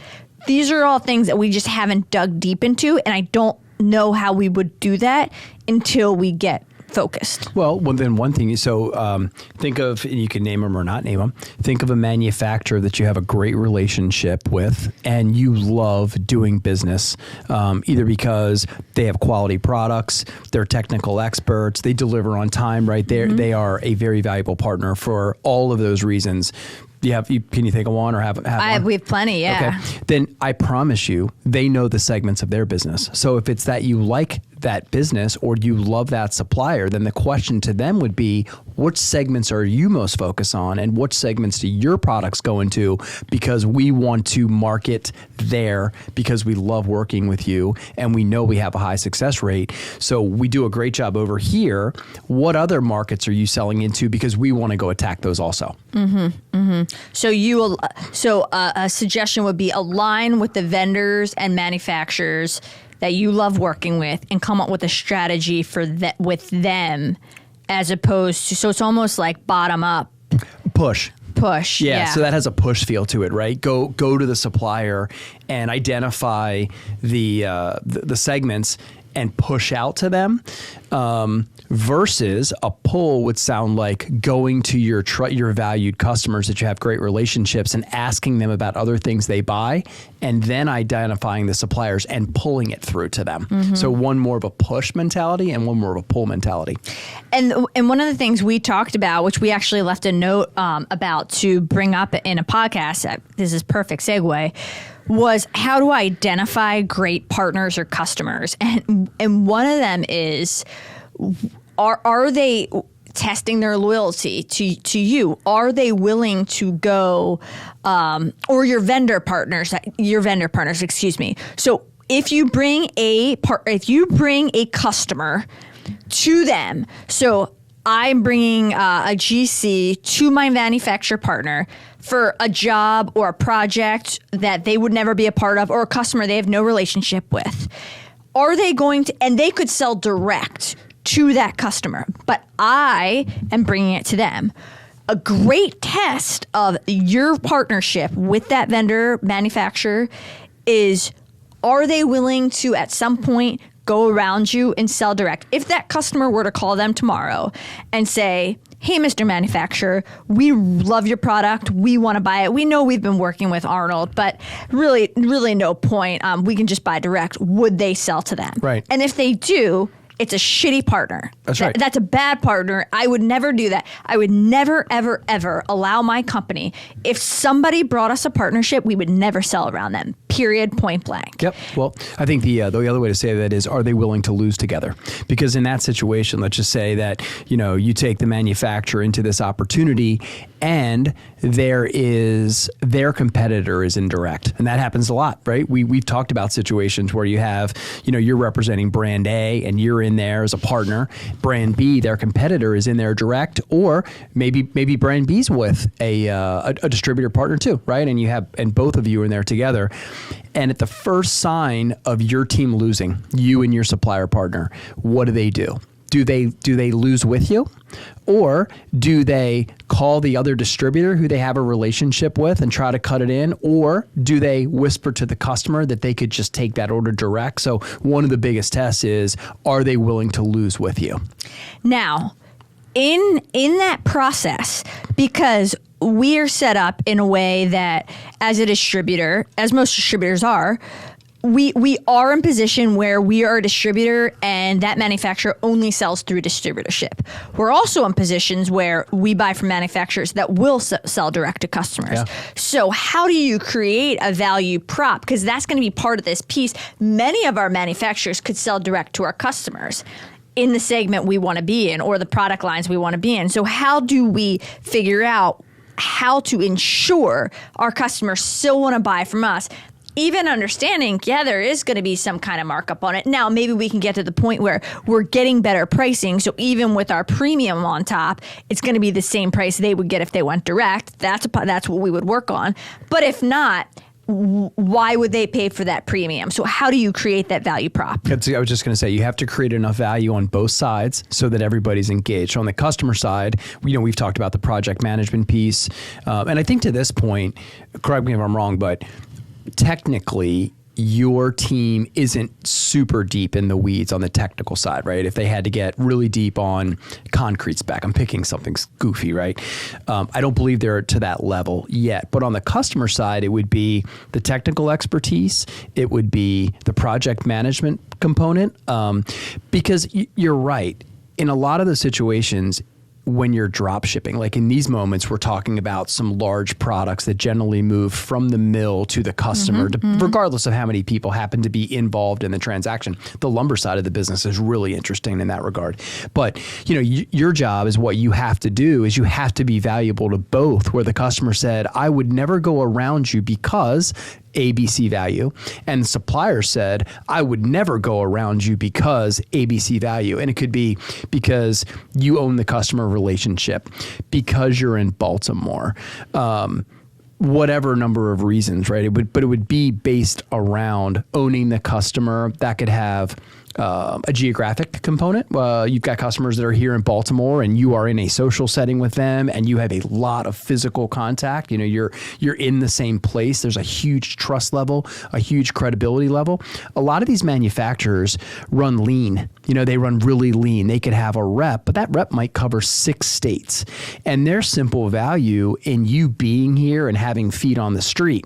[SPEAKER 2] These are all things that we just haven't dug deep into, and I don't know how we would do that until we get focused. Well,
[SPEAKER 1] then one thing, so think of, and you can name them or not name them, think of a manufacturer that you have a great relationship with and you love doing business, either because they have quality products, they're technical experts, they deliver on time, right? They are a very valuable partner for all of those reasons. Can you think of one or have one?
[SPEAKER 2] We have plenty, yeah.
[SPEAKER 1] Okay. Then I promise you, they know the segments of their business. So if it's that you like that business or you love that supplier, then the question to them would be, which segments are you most focused on and which segments do your products go into? Because we want to market there because we love working with you and we know we have a high success rate. So we do a great job over here. What other markets are you selling into? Because we want to go attack those also.
[SPEAKER 2] So a suggestion would be align with the vendors and manufacturers that you love working with and come up with a strategy for that with them, as opposed to, so it's almost like bottom up.
[SPEAKER 1] Push.
[SPEAKER 2] Yeah.
[SPEAKER 1] So that has a push feel to it, right? Go to the supplier and identify the segments and push out to them, versus a pull would sound like going to your valued customers that you have great relationships and asking them about other things they buy, and then identifying the suppliers and pulling it through to them. Mm-hmm. So one more of a push mentality and one more of a pull mentality.
[SPEAKER 2] And one of the things we talked about, which we actually left a note about to bring up in a podcast, this is perfect segue, was how to identify great partners or customers. And one of them is, are they testing their loyalty to you? Are they willing to go, or your vendor partners, excuse me. So if you bring a customer to them, so I'm bringing a GC to my manufacturer partner for a job or a project that they would never be a part of, or a customer they have no relationship with. Are they going to, and they could sell direct to that customer, but I am bringing it to them. A great test of your partnership with that vendor manufacturer is, are they willing to at some point go around you and sell direct? If that customer were to call them tomorrow and say, hey, Mr. Manufacturer, we love your product. We want to buy it. We know we've been working with Arnold, but really no point. We can just buy direct. Would they sell to them?
[SPEAKER 1] Right.
[SPEAKER 2] And if they do, it's a shitty partner.
[SPEAKER 1] That's right.
[SPEAKER 2] That's a bad partner. I would never do that. I would never, ever, ever allow my company, if somebody brought us a partnership, we would never sell around them. Period, point blank.
[SPEAKER 1] Yep. Well, I think the other way to say that is, are they willing to lose together? Because in that situation, let's just say that, you take the manufacturer into this opportunity and their competitor is indirect. And that happens a lot, right? We've talked about situations where you have, you're representing brand A and you're in there as a partner. Brand B, their competitor, is in there direct, or maybe brand B's with a distributor partner too, right? And both of you are in there together. And at the first sign of your team losing, you and your supplier partner, what do? Do they lose with you? Or do they call the other distributor who they have a relationship with and try to cut it in? Or do they whisper to the customer that they could just take that order direct? So one of the biggest tests is, are they willing to lose with you? Now,
[SPEAKER 2] in that process, because we are set up in a way that as a distributor, as most distributors are, we are in position where we are a distributor and that manufacturer only sells through distributorship. We're also in positions where we buy from manufacturers that will sell direct to customers.
[SPEAKER 1] Yeah.
[SPEAKER 2] So how do you create a value prop? Because that's going to be part of this piece. Many of our manufacturers could sell direct to our customers in the segment we want to be in or the product lines we want to be in. So how do we figure out how to ensure our customers still want to buy from us? Even understanding, there is going to be some kind of markup on it. Now, maybe we can get to the point where we're getting better pricing. So even with our premium on top, it's going to be the same price they would get if they went direct. That's what we would work on. But if not, why would they pay for that premium? So how do you create that value prop?
[SPEAKER 1] I was just going to say, you have to create enough value on both sides so that everybody's engaged. So on the customer side, we've talked about the project management piece. And I think to this point, correct me if I'm wrong, but technically your team isn't super deep in the weeds on the technical side, right? If they had to get really deep on concrete spec, I'm picking something goofy, right? I don't believe they're to that level yet. But on the customer side, it would be the technical expertise. It would be the project management component. Because you're right. In a lot of the situations, when you're drop shipping, like in these moments, we're talking about some large products that generally move from the mill to the customer, regardless of how many people happen to be involved in the transaction. The lumber side of the business is really interesting in that regard. But your job is what you have to do is you have to be valuable to both, where the customer said, I would never go around you because ABC value, and the supplier said, I would never go around you because ABC value. And it could be because you own the customer relationship, because you're in Baltimore, whatever number of reasons, right? But it would be based around owning the customer. That could have a geographic component. You've got customers that are here in Baltimore and you are in a social setting with them and you have a lot of physical contact. You're in the same place. There's a huge trust level, a huge credibility level. A lot of these manufacturers run lean. They run really lean. They could have a rep, but that rep might cover 6 states. And their simple value in you being here and having feet on the street.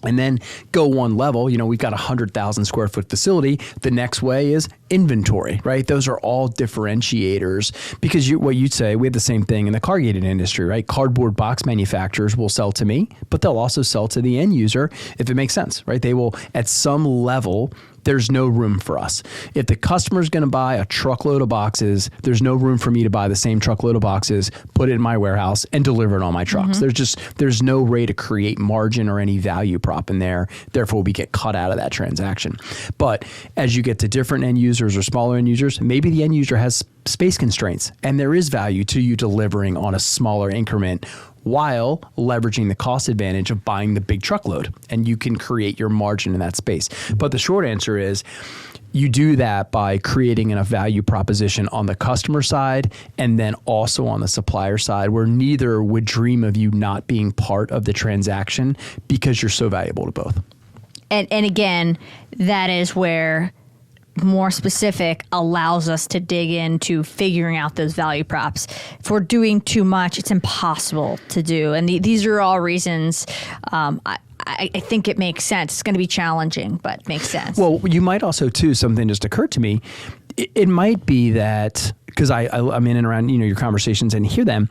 [SPEAKER 1] And then go one level, we've got a 100,000 square foot facility. The next way is inventory, right? Those are all differentiators because what you'd say, we have the same thing in the corrugated industry, right? Cardboard box manufacturers will sell to me, but they'll also sell to the end user if it makes sense, right? They will, at some level, there's no room for us. If the customer's going to buy a truckload of boxes, there's no room for me to buy the same truckload of boxes, put it in my warehouse, and deliver it on my trucks. There's no way to create margin or any value prop in there. Therefore, we get cut out of that transaction. But as you get to different end users or smaller end users, maybe the end user has space constraints, and there is value to you delivering on a smaller increment while leveraging the cost advantage of buying the big truckload, and you can create your margin in that space. But the short answer is you do that by creating enough value proposition on the customer side and then also on the supplier side, where neither would dream of you not being part of the transaction because you're so valuable to both.
[SPEAKER 2] And again, that is where more specific allows us to dig into figuring out those value props. If we're doing too much, it's impossible to do. And these are all reasons I think it makes sense. It's going to be challenging, but makes sense.
[SPEAKER 1] Well, you might also, too, something just occurred to me. It might be that, because I'm in and around your conversations and hear them,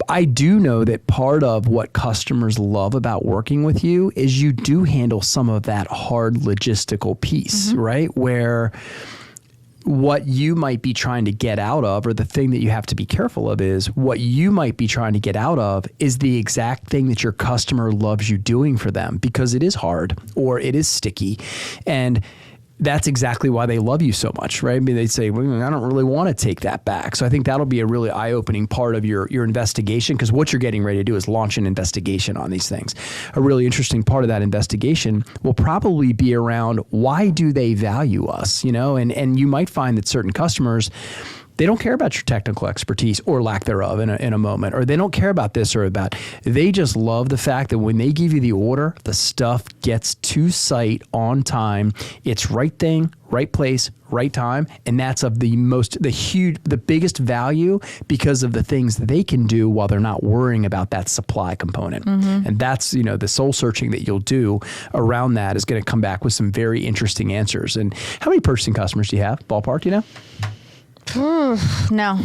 [SPEAKER 1] I do know that part of what customers love about working with you is you do handle some of that hard logistical piece, right? Where what you might be trying to get out of, or the thing that you have to be careful of, is what you might be trying to get out of is the exact thing that your customer loves you doing for them, because it is hard or it is sticky. And that's exactly why they love you so much, right? I mean, they say, well, I don't really want to take that back. So I think that'll be a really eye-opening part of your investigation, because what you're getting ready to do is launch an investigation on these things. A really interesting part of that investigation will probably be around, why do they value us? And you might find that certain customers, they don't care about your technical expertise or lack thereof in a moment, or they don't care about this or about. They just love the fact that when they give you the order, the stuff gets to site on time. It's right thing, right place, right time, and that's of the biggest value, because of the things that they can do while they're not worrying about that supply component. And that's the soul searching that you'll do around that is going to come back with some very interesting answers. And how many purchasing customers do you have? Ballpark,
[SPEAKER 2] No,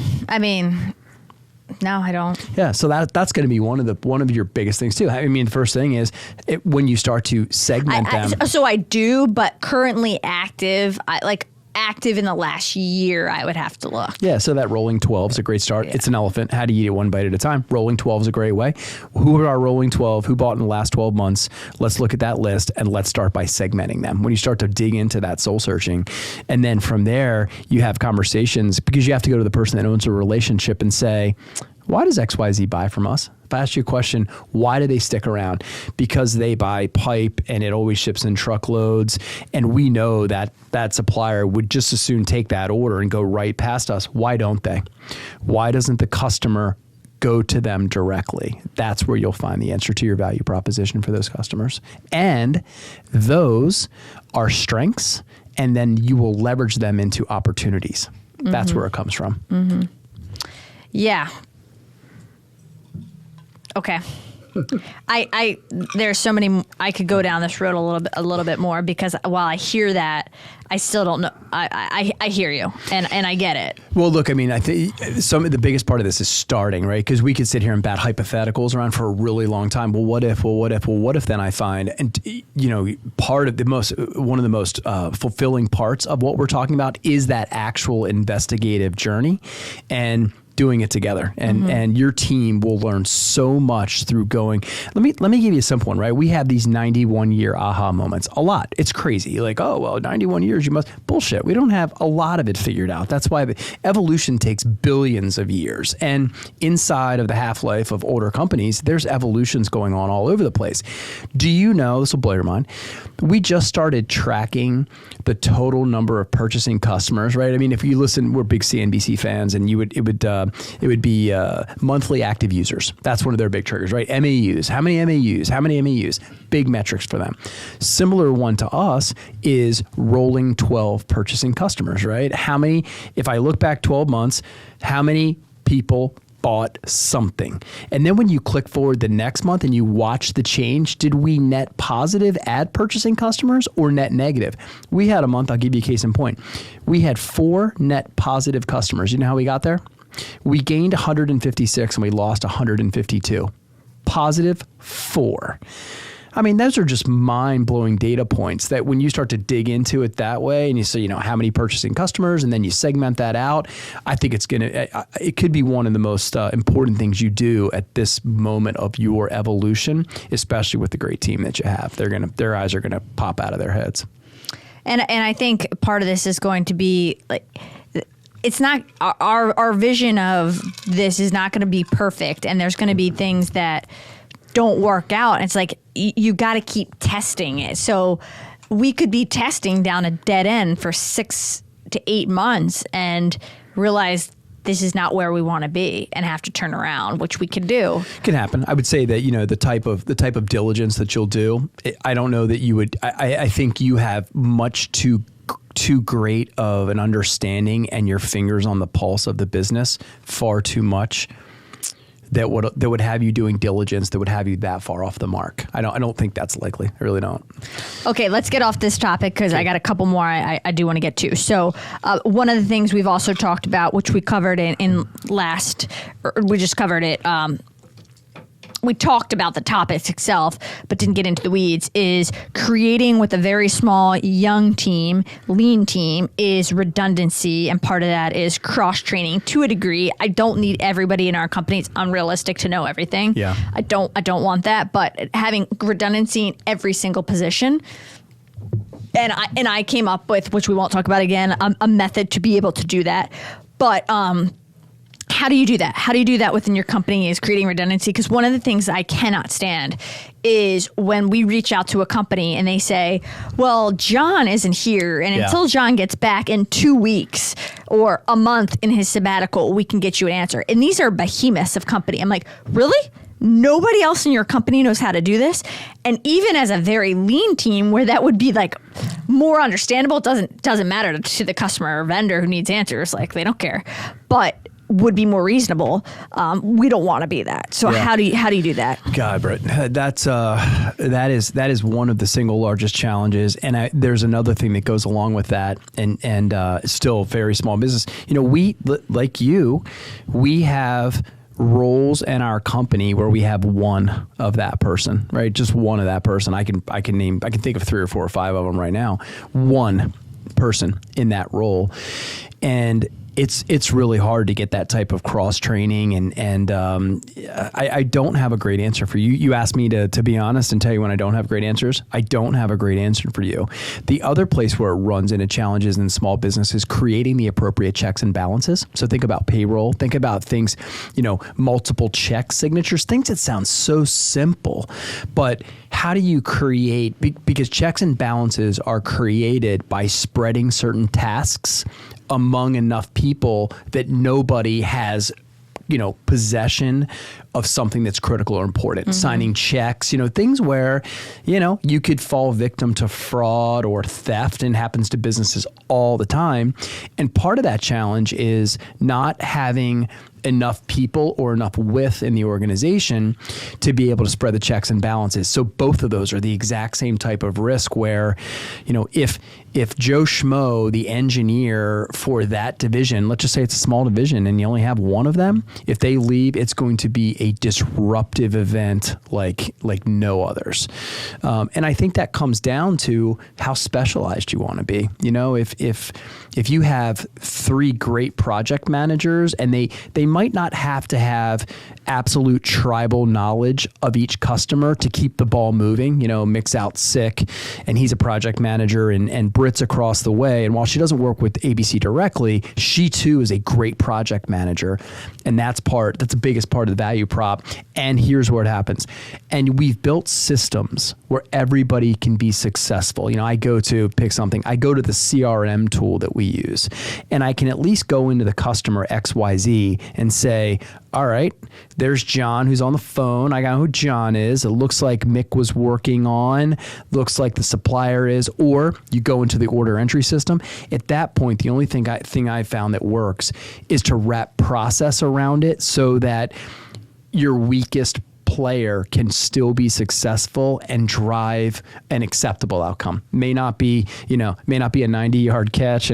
[SPEAKER 2] I don't.
[SPEAKER 1] Yeah, so that's going to be one of your biggest things too. I mean, the first thing is when you start to segment them.
[SPEAKER 2] So I do, but currently active in the last year, I would have to look.
[SPEAKER 1] Yeah, so that rolling 12 is a great start. Yeah. It's an elephant. How do you eat it one bite at a time? Rolling 12 is a great way. Who are our rolling 12? Who bought in the last 12 months? Let's look at that list and let's start by segmenting them. When you start to dig into that soul searching, and then from there, you have conversations, because you have to go to the person that owns a relationship and say, why does XYZ buy from us? If I ask you a question, why do they stick around? Because they buy pipe and it always ships in truckloads. And we know that that supplier would just as soon take that order and go right past us. Why don't they? Why doesn't the customer go to them directly? That's where you'll find the answer to your value proposition for those customers. And those are strengths, and then you will leverage them into opportunities. That's where it comes from.
[SPEAKER 2] Yeah. Okay. There's so many. I could go down this road a little bit more, because while I hear that, I still don't know. I hear you, and I get it.
[SPEAKER 1] Well, look, I mean, I think the biggest part of this is starting, right? Because we could sit here and bat hypotheticals around for a really long time. Well, what if? Well, what if? Well, what if? Then I find, and one of the most fulfilling parts of what we're talking about is that actual investigative journey, and doing it together, and your team will learn so much through going. Let me give you a simple one, right? We have these 91-year aha moments. A lot. It's crazy. Like, oh, well, 91 years, you must. Bullshit. We don't have a lot of it figured out. That's why the evolution takes billions of years. And inside of the half-life of older companies, there's evolutions going on all over the place. Do you know, this will blow your mind, we just started tracking the total number of purchasing customers, right? I mean, if you listen, we're big CNBC fans, and it would be monthly active users. That's one of their big triggers, right? MAUs. How many MAUs? How many MAUs? Big metrics for them. Similar one to us is rolling 12 purchasing customers, right? How many, if I look back 12 months, how many people bought something? And then when you click forward the next month and you watch the change, did we net positive add purchasing customers or net negative? We had a month, I'll give you a case in point. We had 4 net positive customers. You know how we got there? We gained 156 and we lost 152. Positive 4. I mean, those are just mind-blowing data points that when you start to dig into it that way and you say, how many purchasing customers, and then you segment that out, I think it could be one of the most important things you do at this moment of your evolution, especially with the great team that you have. Their eyes are going to pop out of their heads.
[SPEAKER 2] And I think part of this is going to be like, it's not our vision of this is not going to be perfect, and there's going to be things that don't work out. And it's like you got to keep testing it. So we could be testing down a dead end for 6 to 8 months and realize this is not where we want to be and have to turn around, which we could do.
[SPEAKER 1] Can happen. I would say that, the type of diligence that you'll do, I don't know that you would. I think you have much to too great of an understanding and your fingers on the pulse of the business far too much that would have you doing diligence that would have you that far off the mark. I don't think that's likely. I really don't.
[SPEAKER 2] Okay, let's get off this topic because I got a couple more I do want to get to. So one of the things we've also talked about, which we covered we just covered it. We talked about the topic itself, but didn't get into the weeds, is creating with a very small, young team, lean team, is redundancy. And part of that is cross-training to a degree. I don't need everybody in our company. It's unrealistic to know everything.
[SPEAKER 1] Yeah.
[SPEAKER 2] I don't want that, but having redundancy in every single position. And I came up with, which we won't talk about again, a method to be able to do that. But, how do you do that? How do you do that within your company is creating redundancy? Because one of the things I cannot stand is when we reach out to a company and they say, well, John isn't here. And until John gets back in 2 weeks or a month in his sabbatical, we can get you an answer. And these are behemoths of company. I'm like, really? Nobody else in your company knows how to do this? And even as a very lean team where that would be like more understandable, it doesn't matter to the customer or vendor who needs answers. Like they don't care. But would be more reasonable. We don't want to be that. So how do you do that?
[SPEAKER 1] God, Britt, that is one of the single largest challenges. And there's another thing that goes along with that, and still very small business. We we have roles in our company where we have one of that person, right? Just one of that person. I can think of 3 or 4 or 5 of them right now. One person in that role, and it's really hard to get that type of cross training, and I don't have a great answer for you. You asked me to be honest and tell you when I don't have great answers. I don't have a great answer for you. The other place where it runs into challenges in small business is creating the appropriate checks and balances. So think about payroll, think about things, multiple check signatures, things that sound so simple, but how do you create, because checks and balances are created by spreading certain tasks among enough people that nobody has, possession of something that's critical or important. Mm-hmm. Signing checks, things where, you could fall victim to fraud or theft, and happens to businesses all the time. And part of that challenge is not having enough people or enough width in the organization to be able to spread the checks and balances. So both of those are the exact same type of risk where, if Joe Schmo, the engineer for that division, let's just say it's a small division and you only have one of them, if they leave, it's going to be a disruptive event like no others. And I think that comes down to how specialized you want to be. If you have 3 great project managers and they might not have to have absolute tribal knowledge of each customer to keep the ball moving. Mick's out sick and he's a project manager, and Britt's across the way. And while she doesn't work with ABC directly, she too is a great project manager. And that's the biggest part of the value prop. And here's where it happens. And we've built systems where everybody can be successful. I go to the CRM tool that we use, and I can at least go into the customer XYZ and say, all right, there's John who's on the phone. I got who John is. It looks like Mick was working on, looks like the supplier is, or you go into the order entry system. At that point, the only thing I found that works is to wrap process around it so that your weakest player can still be successful and drive an acceptable outcome. May not be a 90-yard catch,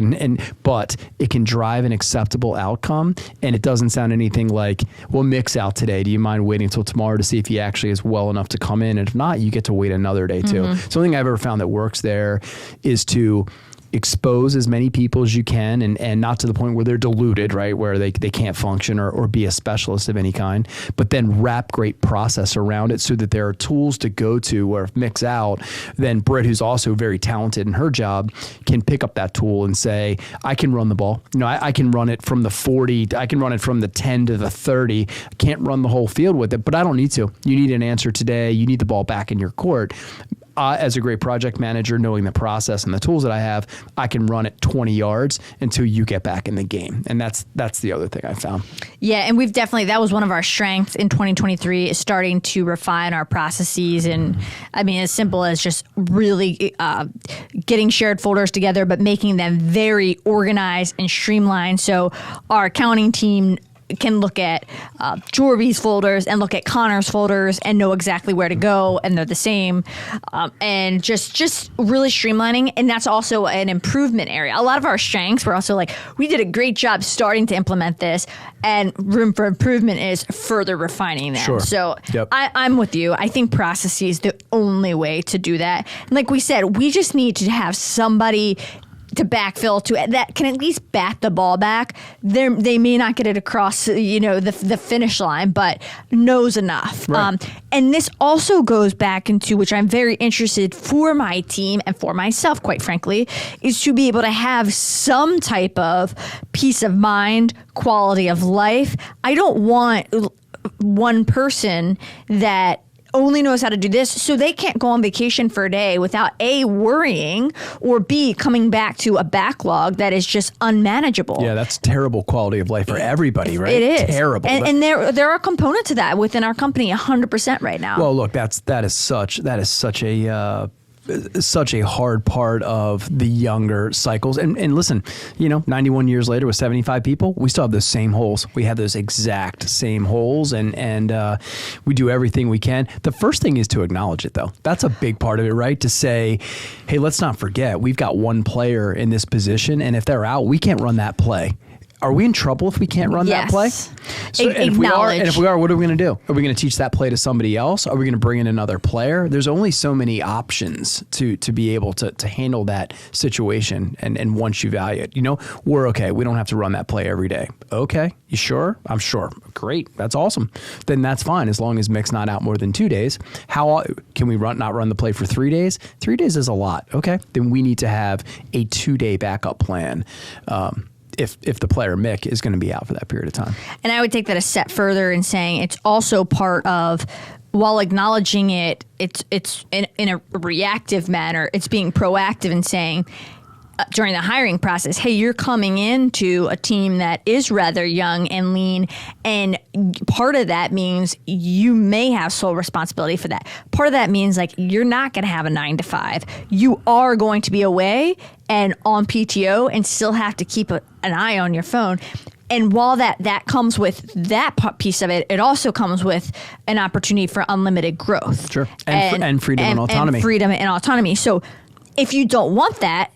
[SPEAKER 1] but it can drive an acceptable outcome. And it doesn't sound anything like, well, Mick's out today. Do you mind waiting until tomorrow to see if he actually is well enough to come in? And if not, you get to wait another day too. Mm-hmm. So the thing I've ever found that works there is to expose as many people as you can, and not to the point where they're diluted, right? Where they can't function or be a specialist of any kind, but then wrap great process around it so that there are tools to go to where if Mick's out, then Britt, who's also very talented in her job, can pick up that tool and say, I can run the ball. I can run it from the 40, I can run it from the 10 to the 30. I can't run the whole field with it, but I don't need to. You need an answer today. You need the ball back in your court. as a great project manager, knowing the process and the tools that I have, I can run it 20 yards until you get back in the game. And that's the other thing I found.
[SPEAKER 2] Yeah, and we've definitely, that was one of our strengths in 2023, is starting to refine our processes. And I mean, as simple as just really getting shared folders together, but making them very organized and streamlined. So our accounting team can look at Jorby's folders and look at Connor's folders and know exactly where to go, and they're the same, and just really streamlining. And that's also an improvement area. A lot of our strengths were also like, we did a great job starting to implement this, and room for improvement is further refining them.
[SPEAKER 1] Sure.
[SPEAKER 2] So
[SPEAKER 1] Yep.
[SPEAKER 2] I'm with you. I think process is the only way to do that. And like we said, we just need to have somebody to backfill to that can at least bat the ball back. They may not get it across, the finish line, but knows enough.
[SPEAKER 1] Right.
[SPEAKER 2] And this also goes back into, which I'm very interested for my team and for myself, quite frankly, is to be able to have some type of peace of mind, quality of life. I don't want one person that only knows how to do this, so they can't go on vacation for a day without A, worrying, or B, coming back to a backlog that is just unmanageable.
[SPEAKER 1] Yeah, that's terrible quality of life for everybody, right?
[SPEAKER 2] It is
[SPEAKER 1] terrible.
[SPEAKER 2] and there are components of that within our company 100% right now.
[SPEAKER 1] Well, look, that is such a hard part of the younger cycles. And listen, 91 years later with 75 people, we still have those same holes. We have those exact same holes, and we do everything we can. The first thing is to acknowledge it, though. That's a big part of it, right? To say, hey, let's not forget, we've got one player in this position, and if they're out, we can't run that play. Are we in trouble if we can't run that play? So, and if we are, what are we going to do? Are we going to teach that play to somebody else? Are we going to bring in another player? There's only so many options to be able to handle that situation. And once you value it, we're okay. We don't have to run that play every day. Okay. You sure? I'm sure. Great. That's awesome. Then that's fine. As long as Mick's not out more than 2 days. How can we not run the play for 3 days? 3 days is a lot. Okay. Then we need to have a 2-day backup plan. If the player Mick is going to be out for that period of time. And
[SPEAKER 2] I would take that a step further in saying it's also part of, while acknowledging it's in a reactive manner, it's being proactive and saying, during the hiring process, hey, you're coming into a team that is rather young and lean, and part of that means you may have sole responsibility for that. Part of that means you're not going to have a 9 to 5. You are going to be away and on PTO and still have to keep an eye on your phone. And while that comes with that piece of it, it also comes with an opportunity for unlimited growth.
[SPEAKER 1] Sure. And freedom and autonomy.
[SPEAKER 2] And freedom and autonomy. So if you don't want that,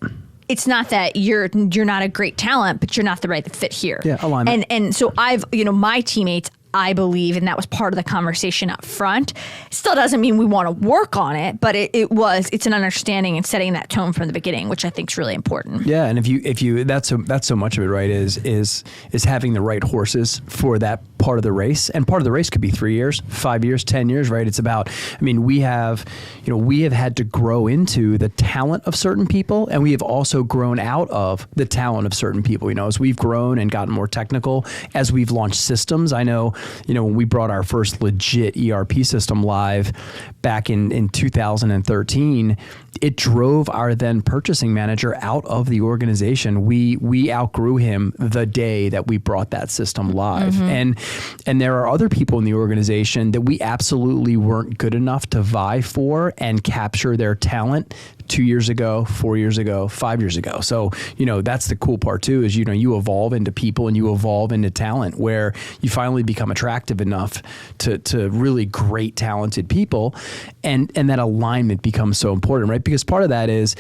[SPEAKER 2] it's not that you're not a great talent, but you're not the right fit here.
[SPEAKER 1] Yeah, alignment.
[SPEAKER 2] And so my teammates, I believe, and that was part of the conversation up front. Still doesn't mean we want to work on it, but it's an understanding and setting that tone from the beginning, which I think is really important.
[SPEAKER 1] Yeah, and if you that's so much of it, right? Is having the right horses for that part of the race, and part of the race could be 3 years, 5 years, 10 years, right? It's about, we have had to grow into the talent of certain people, and we have also grown out of the talent of certain people. As we've grown and gotten more technical, as we've launched systems. I know, when we brought our first legit ERP system live back in 2013, it drove our then purchasing manager out of the organization. We outgrew him the day that we brought that system live. Mm-hmm. And there are other people in the organization that we absolutely weren't good enough to vie for and capture their talent 2 years ago, 4 years ago, 5 years ago. So, that's the cool part too, is, you evolve into people and you evolve into talent where you finally become attractive enough to really great, talented people. And that alignment becomes so important, right? Because part of that is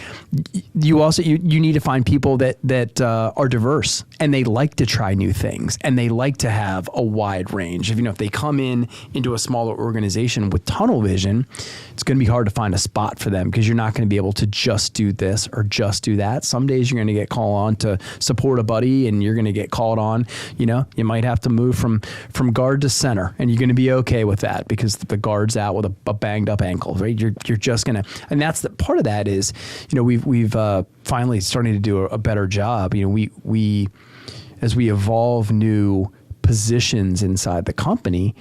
[SPEAKER 1] you also, you need to find people that are diverse and they like to try new things and they like to have a wide range. If they come into a smaller organization with tunnel vision, it's going to be hard to find a spot for them because you're not going to be able to just do this or just do that. Some days you're going to get called on to support a buddy and you're going to get called on, you might have to move from guard to center and you're going to be okay with that because the guard's out with a banged up ankle, right? You're just going to, and that's the part of that is, we've finally starting to do a better job. We as we evolve new positions inside the company,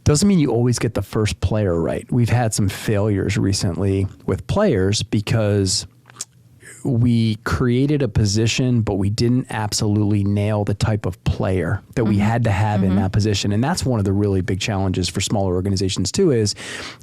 [SPEAKER 1] Doesn't mean you always get the first player right. We've had some failures recently with players because we created a position, but we didn't absolutely nail the type of player that we had to have in that position. And that's one of the really big challenges for smaller organizations too is,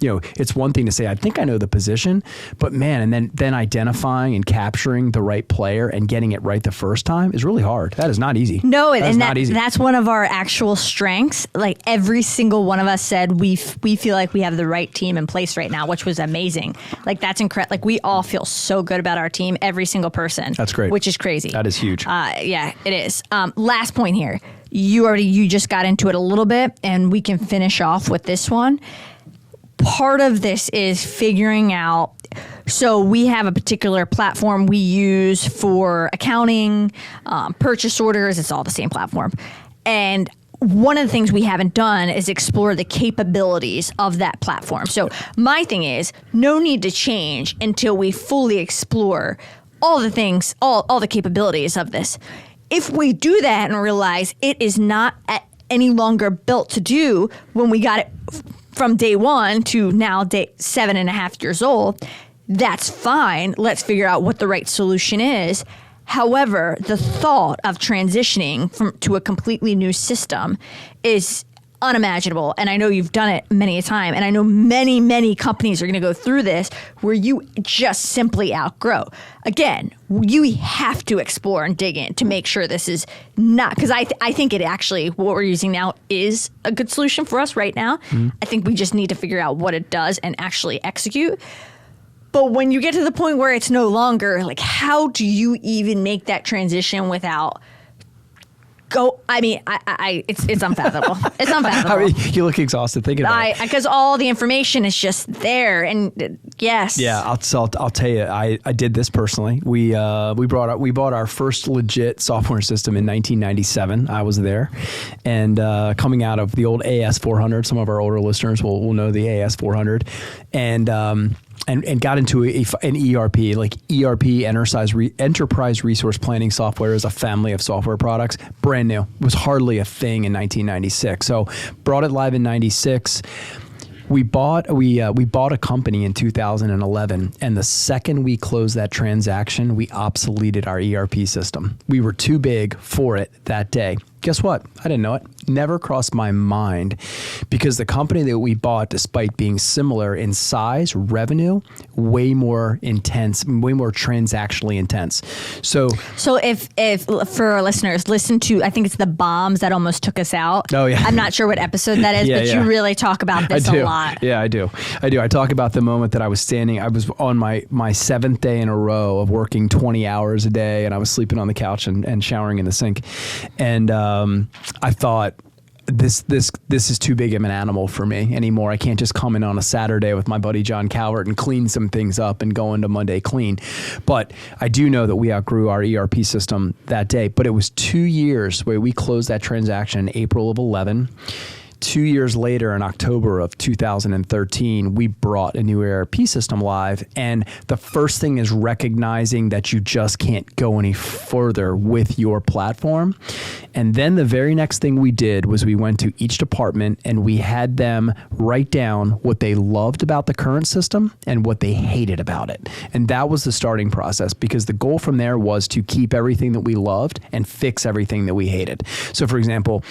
[SPEAKER 1] it's one thing to say, I think I know the position, but man, and then identifying and capturing the right player and getting it right the first time is really hard. That is not easy.
[SPEAKER 2] No,
[SPEAKER 1] that
[SPEAKER 2] and
[SPEAKER 1] not easy.
[SPEAKER 2] That's one of our actual strengths. Like every single one of us said, we feel like we have the right team in place right now, which was amazing. Like that's incredible. Like we all feel so good about our team. Every single person.
[SPEAKER 1] That's great.
[SPEAKER 2] Which is crazy.
[SPEAKER 1] That is huge.
[SPEAKER 2] Yeah, it is. Last point here. You just got into it a little bit, and we can finish off with this one. Part of this is figuring out. So we have a particular platform we use for accounting, purchase orders. It's all the same platform, and one of the things we haven't done is explore the capabilities of that platform. So my thing is, no need to change until we fully explore all the things, all the capabilities of this. If we do that and realize it is not any longer built to do when we got it from day one to now day 7.5 years old, that's fine. Let's figure out what the right solution is. However, the thought of transitioning to a completely new system is unimaginable. And I know you've done it many a time. And I know many, many companies are going to go through this where you just simply outgrow. Again, you have to explore and dig in to make sure this is not, because I think it actually, what we're using now is a good solution for us right now. I think we just need to figure out what it does and actually execute. But when you get to the point where it's no longer, like, how do you even make that transition without it's unfathomable. It's unfathomable.
[SPEAKER 1] You look exhausted thinking about it.
[SPEAKER 2] Because all the information is just there, and yes.
[SPEAKER 1] Yeah, I'll tell you, I did this personally. We bought our first legit software system in 1997. I was there, and coming out of the old AS400. Some of our older listeners will know the AS400, and got into an ERP, like ERP, enterprise resource planning software, is a family of software products, brand new. It was hardly a thing in 1996. So brought it live in 96. We bought a company in 2011, and the second we closed that transaction, we obsoleted our ERP system. We were too big for it that day. Guess what? I didn't know it. Never crossed my mind, because the company that we bought, despite being similar in size, revenue, way more intense, way more transactionally intense. So if for our listeners, listen to, I think it's the bombs that almost took us out. Oh yeah.
[SPEAKER 2] I'm not sure what episode that is, but you really talk about this a lot.
[SPEAKER 1] Yeah, I do. I talk about the moment that I was on my seventh day in a row of working 20 hours a day, and I was sleeping on the couch and showering in the sink. And I thought, this is too big of an animal for me anymore. I can't just come in on a Saturday with my buddy John Calvert and clean some things up and go into Monday clean. But I do know that we outgrew our ERP system that day. But it was 2 years where we closed that transaction in April of 11. 2 years later, in October of 2013, we brought a new ERP system live. And the first thing is recognizing that you just can't go any further with your platform. And then the very next thing we did was we went to each department and we had them write down what they loved about the current system and what they hated about it. And that was the starting process, because the goal from there was to keep everything that we loved and fix everything that we hated. So for example,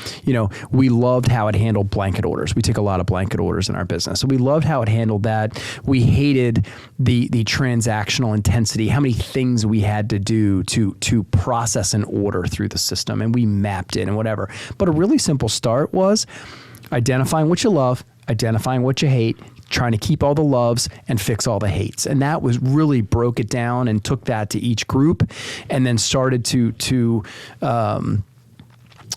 [SPEAKER 1] we loved how it handled blanket orders. We take a lot of blanket orders in our business. So we loved how it handled that. We hated the transactional intensity, how many things we had to do to process an order through the system, and we mapped it and whatever. But a really simple start was identifying what you love, identifying what you hate, trying to keep all the loves and fix all the hates. And that was really broke it down and took that to each group, and then started to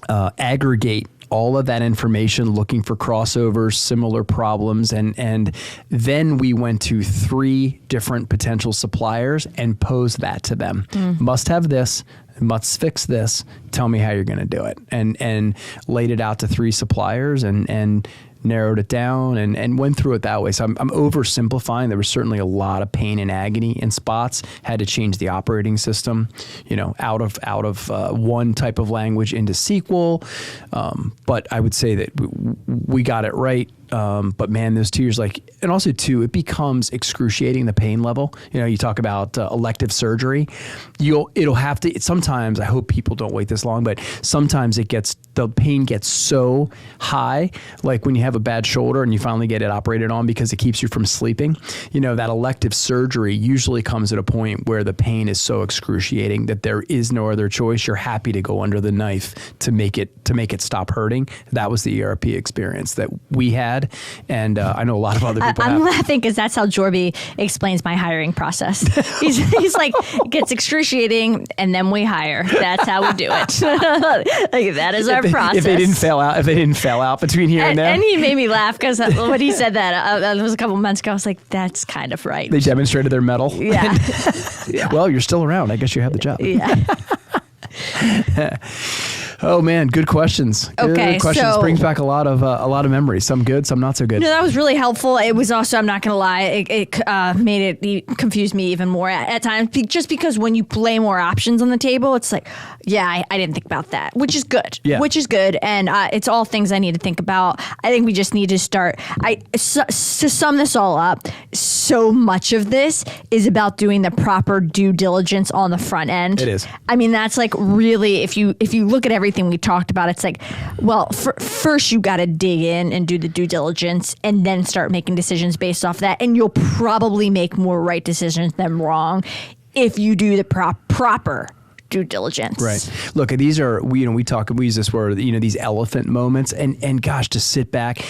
[SPEAKER 1] aggregate all of that information, looking for crossovers, similar problems. And then we went to 3 different potential suppliers and posed that to them. Must have this, must fix this, tell me how you're going to do it. And laid it out to 3 suppliers and narrowed it down and went through it that way. So I'm oversimplifying. There was certainly a lot of pain and agony in spots. Had to change the operating system, out of one type of language into SQL. But I would say that we got it right But man, those 2 years, and also too, it becomes excruciating, the pain level. You talk about elective surgery. It'll have to, sometimes, I hope people don't wait this long, but sometimes the pain gets so high, like when you have a bad shoulder and you finally get it operated on because it keeps you from sleeping. That elective surgery usually comes at a point where the pain is so excruciating that there is no other choice. You're happy to go under the knife to make it stop hurting. That was the ERP experience that we had, and I know a lot of other people
[SPEAKER 2] I'm
[SPEAKER 1] have.
[SPEAKER 2] laughing because that's how Jorby explains my hiring process. He's like, it gets excruciating, and then we hire. That's how we do it. That is our process.
[SPEAKER 1] If they didn't fail out between here and there.
[SPEAKER 2] And he made me laugh because when he said that, it was a couple months ago. I was like, that's kind of right.
[SPEAKER 1] They demonstrated their mettle.
[SPEAKER 2] Yeah.
[SPEAKER 1] Yeah. Well, you're still around. I guess you have the job.
[SPEAKER 2] Yeah.
[SPEAKER 1] Oh man, good questions.
[SPEAKER 2] Okay,
[SPEAKER 1] good questions.
[SPEAKER 2] so
[SPEAKER 1] Brings back a lot of memories. Some good, some not so good.
[SPEAKER 2] No, that was really helpful. It was also, I'm not going to lie, it made it confuse me even more at times, just because when you lay more options on the table, it's like, yeah, I didn't think about that, which is good.
[SPEAKER 1] Yeah.
[SPEAKER 2] Which is good, and it's all things I need to think about. I think we just need to start. To sum this all up, so much of this is about doing the proper due diligence on the front end.
[SPEAKER 1] It is.
[SPEAKER 2] I mean, that's like really, if you look at everything we talked about, it's like, well, first you got to dig in and do the due diligence and then start making decisions based off that. And you'll probably make more right decisions than wrong if you do the proper due diligence.
[SPEAKER 1] Right. Look, these are, we use this word, these elephant moments, and gosh, to sit back,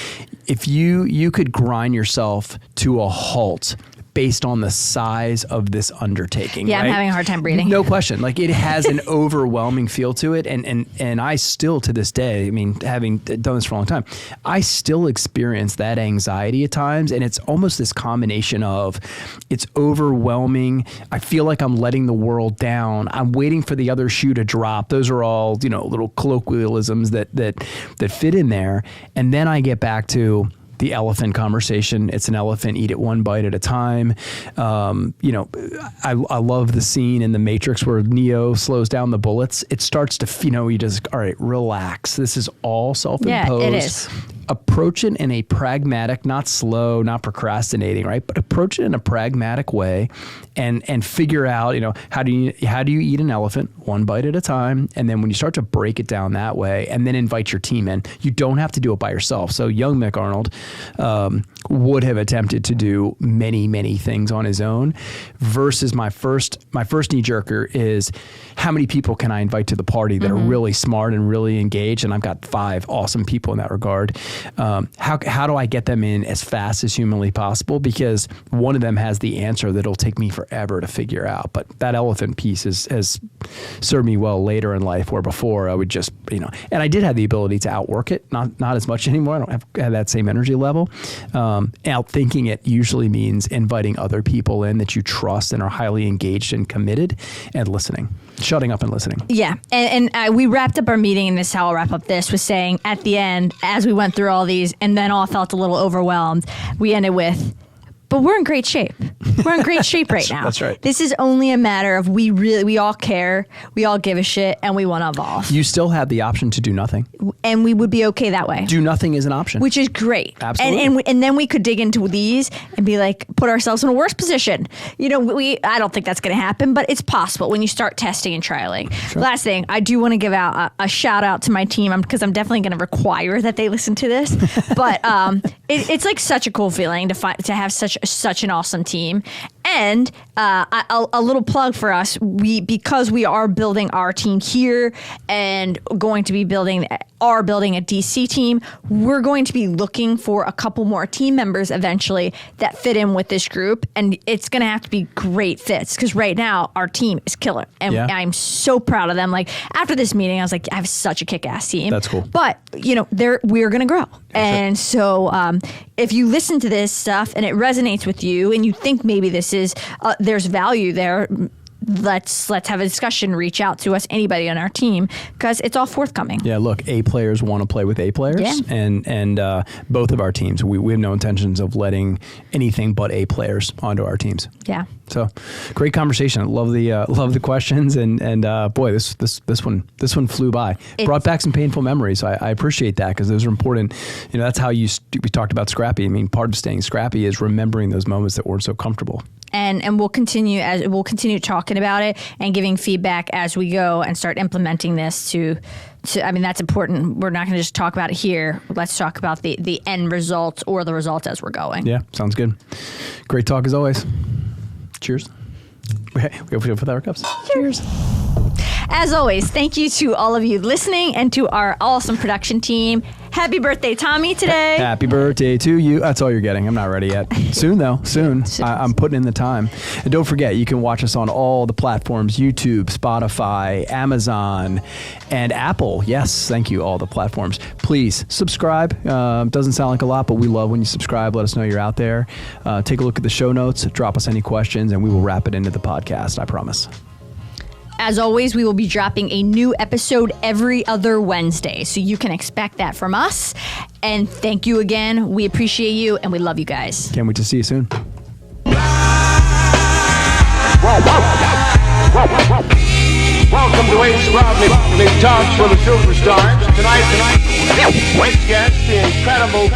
[SPEAKER 1] if you could grind yourself to a halt based on the size of this undertaking.
[SPEAKER 2] Yeah,
[SPEAKER 1] right?
[SPEAKER 2] I'm having a hard time breathing.
[SPEAKER 1] No question. It has an overwhelming feel to it. And I still, to this day, I mean, having done this for a long time, I still experience that anxiety at times. And it's almost this combination of, it's overwhelming. I feel like I'm letting the world down. I'm waiting for the other shoe to drop. Those are all, little colloquialisms that fit in there. And then I get back to the elephant conversation. It's an elephant, eat it one bite at a time. I love the scene in The Matrix where Neo slows down the bullets. It starts to, you just, all right, relax. This is all self-imposed.
[SPEAKER 2] Yeah, it is.
[SPEAKER 1] Approach it in a pragmatic, not slow, not procrastinating, right? But approach it in a pragmatic way and figure out, how do you eat an elephant one bite at a time? And then when you start to break it down that way and then invite your team in, you don't have to do it by yourself. So young Mick Arnold would have attempted to do many, many things on his own versus my first knee jerker is how many people can I invite to the party that are really smart and really engaged? And I've got 5 awesome people in that regard. How do I get them in as fast as humanly possible? Because one of them has the answer that'll take me forever to figure out. But that elephant piece has served me well later in life, where before I would just, and I did have the ability to outwork it, not as much anymore. I don't have that same energy level. Outthinking it usually means inviting other people in that you trust and are highly engaged and committed, and listening. Shutting up and listening.
[SPEAKER 2] Yeah. And we wrapped up our meeting, and this is how I'll wrap up this, was saying at the end, as we went through all these and then all felt a little overwhelmed, we ended with, but we're in great shape. We're in great shape right now.
[SPEAKER 1] That's right.
[SPEAKER 2] This is only a matter of we all care, we all give a shit, and we want to evolve.
[SPEAKER 1] You still have the option to do nothing.
[SPEAKER 2] And we would be okay that way.
[SPEAKER 1] Do nothing is an option.
[SPEAKER 2] Which is great.
[SPEAKER 1] Absolutely.
[SPEAKER 2] And then we could dig into these and be like, put ourselves in a worse position. I don't think that's going to happen, but it's possible when you start testing and trialing. Sure. Last thing, I do want to give out a shout out to my team, because I'm definitely going to require that they listen to this. But it's like such a cool feeling to have such an awesome team. And a little plug for us, because we are building our team here and going to be building a DC team, we're going to be looking for a couple more team members eventually that fit in with this group. And it's going to have to be great fits, because right now our team is killer. And I'm so proud of them. Like after this meeting, I was like, I have such a kick-ass team.
[SPEAKER 1] That's cool.
[SPEAKER 2] But, we're going to grow. And so if you listen to this stuff and it resonates with you and you think maybe this is, there's value there, let's have a discussion, reach out to us, anybody on our team, because it's all forthcoming.
[SPEAKER 1] Yeah, look, A players want to play with A players.
[SPEAKER 2] Yeah.
[SPEAKER 1] And both of our teams, we have no intentions of letting anything but A players onto our teams.
[SPEAKER 2] Yeah.
[SPEAKER 1] So great conversation. I love the questions and boy, this one flew by. Brought back some painful memories. I appreciate that because those are important. That's how we talked about Scrappy. I mean, part of staying scrappy is remembering those moments that weren't so comfortable.
[SPEAKER 2] And we'll continue talking about it and giving feedback as we go and start implementing this I mean, that's important. We're not going to just talk about it here. Let's talk about the end results or the results as we're going.
[SPEAKER 1] Yeah, sounds good. Great talk as always. Cheers. We go for our cups. Cheers.
[SPEAKER 2] As always, thank you to all of you listening and to our awesome production team. Happy birthday, Tommy, today.
[SPEAKER 1] Happy birthday to you. That's all you're getting. I'm not ready yet. Soon, though. Soon. I'm putting in the time. And don't forget, you can watch us on all the platforms, YouTube, Spotify, Amazon, and Apple. Yes, thank you, all the platforms. Please subscribe. Doesn't sound like a lot, but we love when you subscribe. Let us know you're out there. Take a look at the show notes. Drop us any questions, and we will wrap it into the podcast. I promise.
[SPEAKER 2] As always, we will be dropping a new episode every other Wednesday, so you can expect that from us. And thank you again. We appreciate you, and we love you guys.
[SPEAKER 1] Can't wait to see you soon.
[SPEAKER 3] Welcome to Ace Rodney Talks for the Superstars. Tonight, guest, the incredible